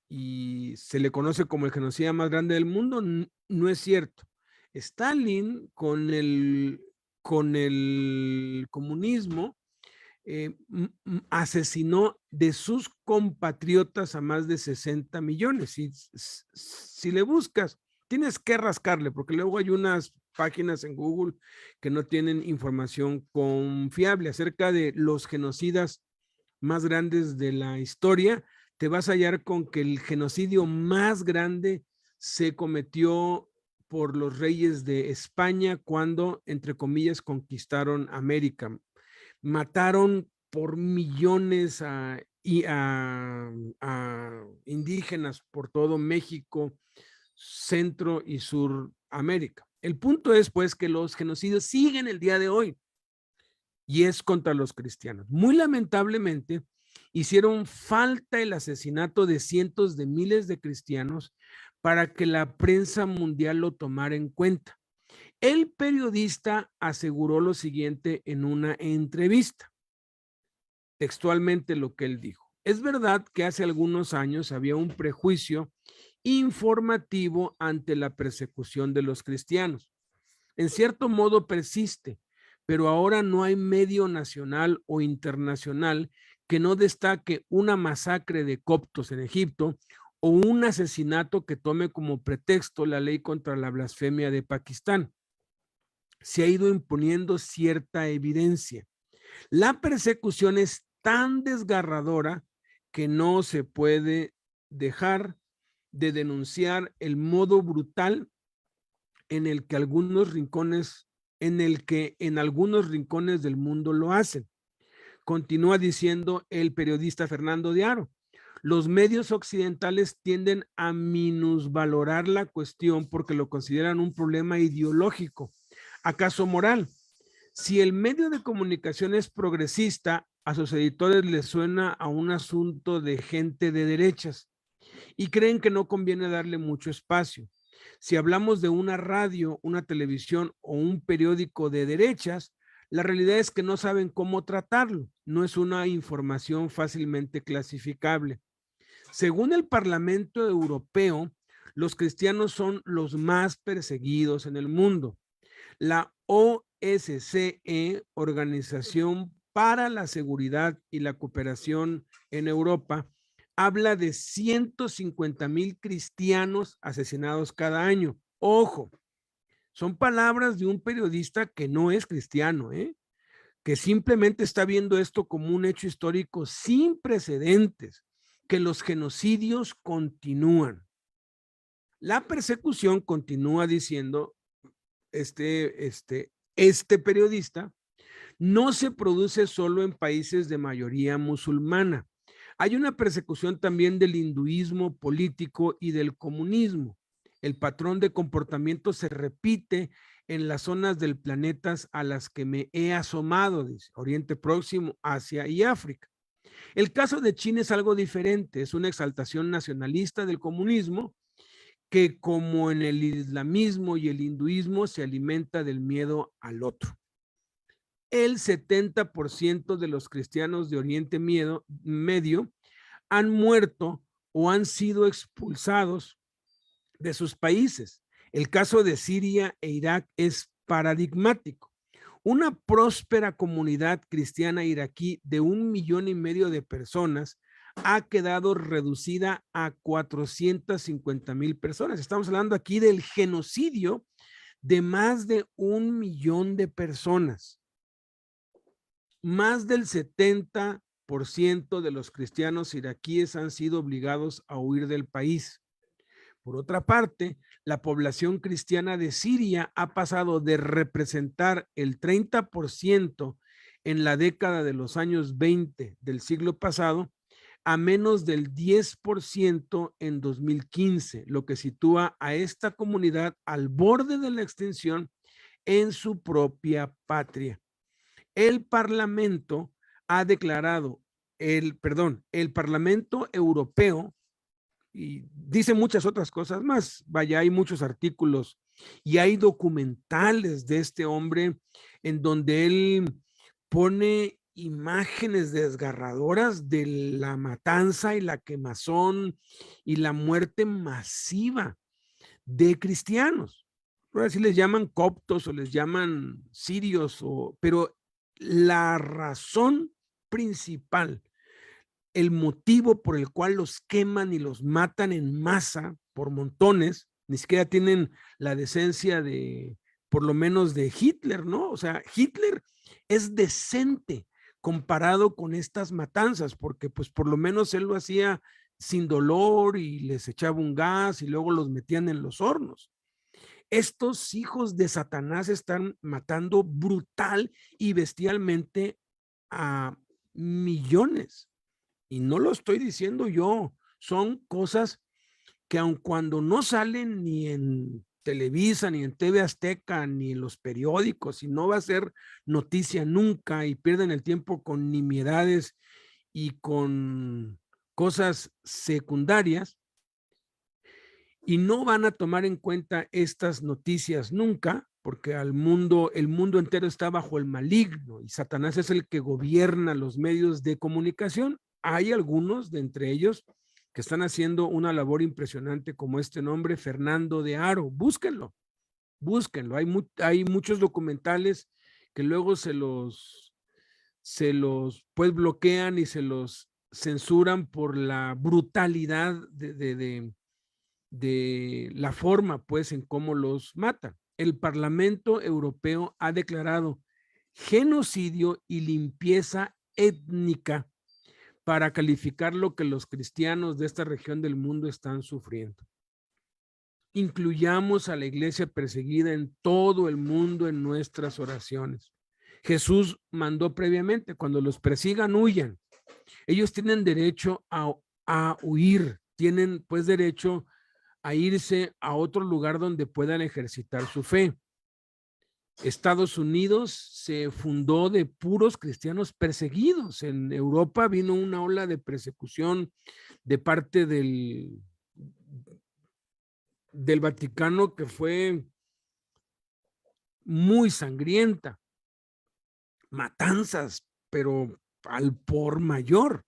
y se le conoce como el genocida más grande del mundo, no es cierto. Stalin, con el comunismo, asesinó de sus compatriotas a más de 60 millones. Si le buscas, tienes que rascarle, porque luego hay unas páginas en Google que no tienen información confiable acerca de los genocidas más grandes de la historia. Te vas a hallar con que el genocidio más grande se cometió por los reyes de España cuando, entre comillas, conquistaron América. Mataron por millones a indígenas por todo México, Centro y Suramérica. El punto es, pues, que los genocidios siguen el día de hoy y es contra los cristianos. Muy lamentablemente, hicieron falta el asesinato de cientos de miles de cristianos para que la prensa mundial lo tomara en cuenta. El periodista aseguró lo siguiente en una entrevista. Textualmente lo que él dijo: es verdad que hace algunos años había un prejuicio informativo ante la persecución de los cristianos. En cierto modo persiste, pero ahora no hay medio nacional o internacional que no destaque una masacre de coptos en Egipto o un asesinato que tome como pretexto la ley contra la blasfemia de Pakistán. Se ha ido imponiendo cierta evidencia. La persecución es tan desgarradora que no se puede dejar de denunciar el modo brutal en el que en algunos rincones del mundo lo hacen. Continúa diciendo el periodista Fernando de Haro. Los medios occidentales tienden a minusvalorar la cuestión porque lo consideran un problema ideológico, acaso moral. Si el medio de comunicación es progresista, a sus editores les suena a un asunto de gente de derechas y creen que no conviene darle mucho espacio. Si hablamos de una radio, una televisión o un periódico de derechas, la realidad es que no saben cómo tratarlo. No es una información fácilmente clasificable. Según el Parlamento Europeo, los cristianos son los más perseguidos en el mundo. La OSCE, Organización para la Seguridad y la Cooperación en Europa, habla de 150,000 cristianos asesinados cada año. Ojo, son palabras de un periodista que no es cristiano, que simplemente está viendo esto como un hecho histórico sin precedentes, que los genocidios continúan. La persecución, continúa diciendo este periodista, no se produce solo en países de mayoría musulmana. Hay una persecución también del hinduismo político y del comunismo. El patrón de comportamiento se repite en las zonas del planeta a las que me he asomado, dice, Oriente Próximo, Asia y África. El caso de China es algo diferente, es una exaltación nacionalista del comunismo que, como en el islamismo y el hinduismo, se alimenta del miedo al otro. El 70% de los cristianos de Oriente Medio han muerto o han sido expulsados de sus países. El caso de Siria e Irak es paradigmático. Una próspera comunidad cristiana iraquí de 1,5 millones de personas ha quedado reducida a 450,000 personas. Estamos hablando aquí del genocidio de más de 1 millón de personas. Más del 70% de los cristianos iraquíes han sido obligados a huir del país. Por otra parte, la población cristiana de Siria ha pasado de representar el 30% en la década de los años 20 del siglo pasado a menos del 10% en 2015, lo que sitúa a esta comunidad al borde de la extinción en su propia patria. El Parlamento ha declarado, el Parlamento Europeo, y dice muchas otras cosas más, vaya, hay muchos artículos y hay documentales de este hombre en donde él pone imágenes desgarradoras de la matanza y la quemazón y la muerte masiva de cristianos. Ahora sí les llaman coptos o les llaman sirios, pero la razón principal, el motivo por el cual los queman y los matan en masa por montones, ni siquiera tienen la decencia de, por lo menos de Hitler, ¿no? O sea, Hitler es decente comparado con estas matanzas, porque pues por lo menos él lo hacía sin dolor y les echaba un gas y luego los metían en los hornos. Estos hijos de Satanás están matando brutal y bestialmente a millones. Y no lo estoy diciendo yo, son cosas que aun cuando no salen ni en Televisa, ni en TV Azteca, ni en los periódicos, y no va a ser noticia nunca, y pierden el tiempo con nimiedades y con cosas secundarias, y no van a tomar en cuenta estas noticias nunca, porque el mundo entero está bajo el maligno, y Satanás es el que gobierna los medios de comunicación. Hay algunos de entre ellos que están haciendo una labor impresionante, como este nombre, Fernando de Haro. Búsquenlo. Hay muchos documentales que luego se los pues bloquean y se los censuran por la brutalidad de la forma pues en cómo los matan. El Parlamento Europeo ha declarado genocidio y limpieza étnica para calificar lo que los cristianos de esta región del mundo están sufriendo. Incluyamos a la iglesia perseguida en todo el mundo en nuestras oraciones. Jesús mandó previamente, cuando los persigan, huyan. Ellos tienen derecho a huir, tienen pues derecho a irse a otro lugar donde puedan ejercitar su fe. Estados Unidos se fundó de puros cristianos perseguidos. En Europa vino una ola de persecución de parte del Vaticano que fue muy sangrienta. Matanzas, pero al por mayor.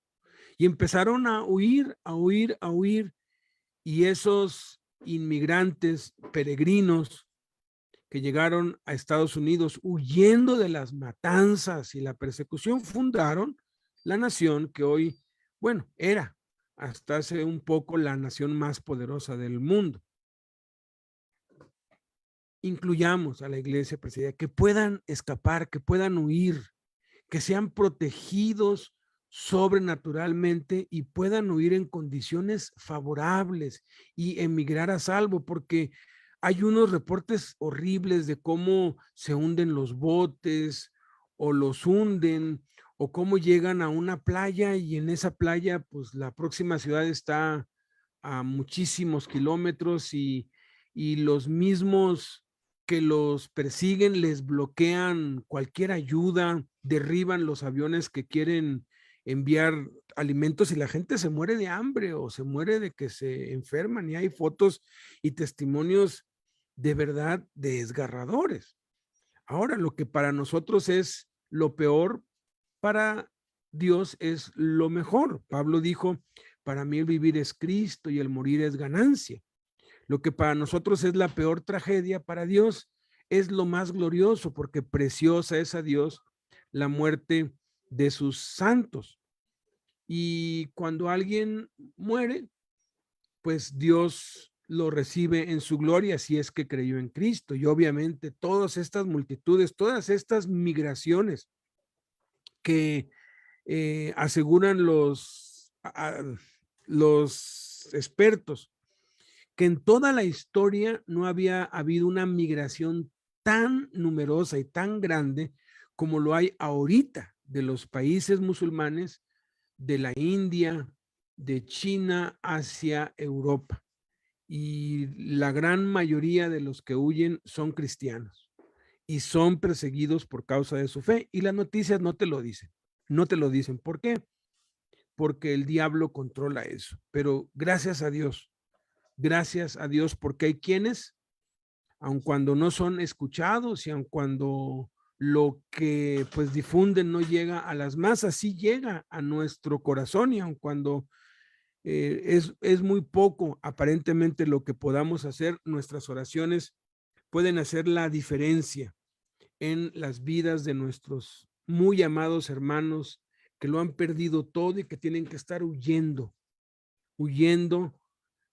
Y empezaron a huir, a huir, a huir. Y esos inmigrantes peregrinos que llegaron a Estados Unidos huyendo de las matanzas y la persecución, fundaron la nación que hoy, bueno, era hasta hace un poco la nación más poderosa del mundo. Incluyamos a la iglesia perseguida, que puedan escapar, que puedan huir, que sean protegidos sobrenaturalmente y puedan huir en condiciones favorables y emigrar a salvo, porque hay unos reportes horribles de cómo se hunden los botes o los hunden o cómo llegan a una playa y en esa playa pues la próxima ciudad está a muchísimos kilómetros y los mismos que los persiguen les bloquean cualquier ayuda, derriban los aviones que quieren enviar alimentos y la gente se muere de hambre o se muere de que se enferman y hay fotos y testimonios de verdad desgarradores. Ahora, lo que para nosotros es lo peor, para Dios es lo mejor. Pablo dijo, para mí el vivir es Cristo y el morir es ganancia. Lo que para nosotros es la peor tragedia, para Dios es lo más glorioso, porque preciosa es a Dios la muerte de sus santos. Y cuando alguien muere, pues Dios lo recibe en su gloria si es que creyó en Cristo. Y obviamente todas estas multitudes, todas estas migraciones que aseguran los expertos, que en toda la historia no había habido una migración tan numerosa y tan grande como lo hay ahorita de los países musulmanes, de la India, de China hacia Europa. Y la gran mayoría de los que huyen son cristianos y son perseguidos por causa de su fe. Y las noticias no te lo dicen, no te lo dicen. ¿Por qué? Porque el diablo controla eso. Pero gracias a Dios, porque hay quienes, aun cuando no son escuchados y aun cuando lo que pues difunden no llega a las masas, sí llega a nuestro corazón y aun cuando es muy poco aparentemente lo que podamos hacer, nuestras oraciones pueden hacer la diferencia en las vidas de nuestros muy amados hermanos que lo han perdido todo y que tienen que estar huyendo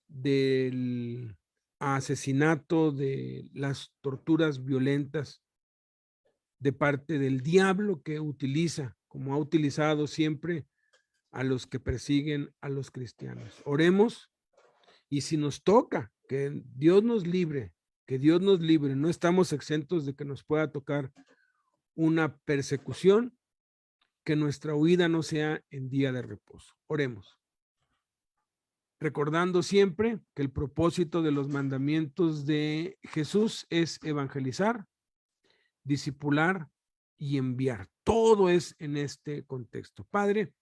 del asesinato, de las torturas violentas de parte del diablo que utiliza, como ha utilizado siempre a los que persiguen a los cristianos. Oremos y si nos toca, que Dios nos libre, no estamos exentos de que nos pueda tocar una persecución, que nuestra huida no sea en día de reposo. Oremos. Recordando siempre que el propósito de los mandamientos de Jesús es evangelizar, discipular y enviar. Todo es en este contexto. Padre,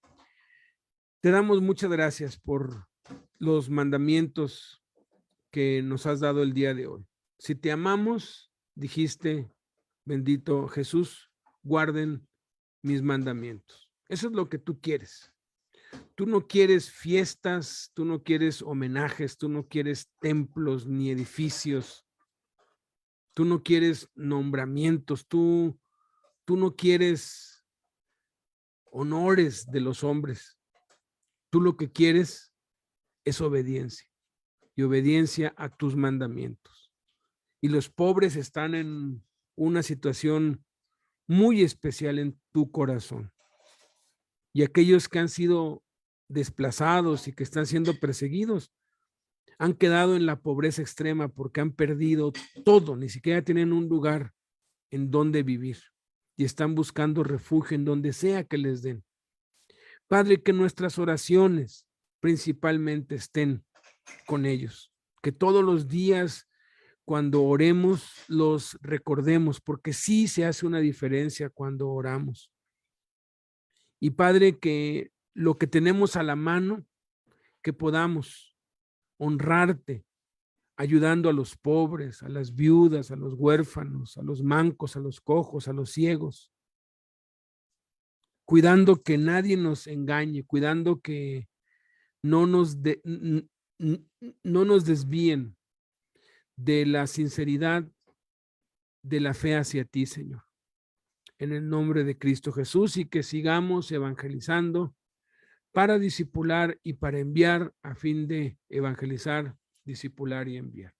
te damos muchas gracias por los mandamientos que nos has dado el día de hoy. Si te amamos, dijiste, bendito Jesús, guarden mis mandamientos. Eso es lo que tú quieres. Tú no quieres fiestas, tú no quieres homenajes, tú no quieres templos ni edificios, tú no quieres nombramientos, tú no quieres honores de los hombres. Tú lo que quieres es obediencia y obediencia a tus mandamientos. Y los pobres están en una situación muy especial en tu corazón. Y aquellos que han sido desplazados y que están siendo perseguidos. Han quedado en la pobreza extrema porque han perdido todo, ni siquiera tienen un lugar en donde vivir y están buscando refugio en donde sea que les den. Padre, que nuestras oraciones principalmente estén con ellos, que todos los días cuando oremos los recordemos, porque sí se hace una diferencia cuando oramos. Y Padre, que lo que tenemos a la mano, que podamos honrarte, ayudando a los pobres, a las viudas, a los huérfanos, a los mancos, a los cojos, a los ciegos, cuidando que nadie nos engañe, cuidando que no nos desvíen de la sinceridad de la fe hacia ti, Señor. En el nombre de Cristo Jesús, y que sigamos evangelizando para discipular y para enviar, a fin de evangelizar, discipular y enviar.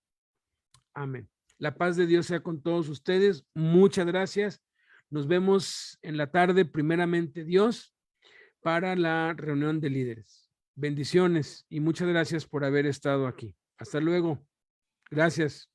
Amén. La paz de Dios sea con todos ustedes. Muchas gracias. Nos vemos en la tarde, primeramente Dios, para la reunión de líderes. Bendiciones y muchas gracias por haber estado aquí. Hasta luego. Gracias.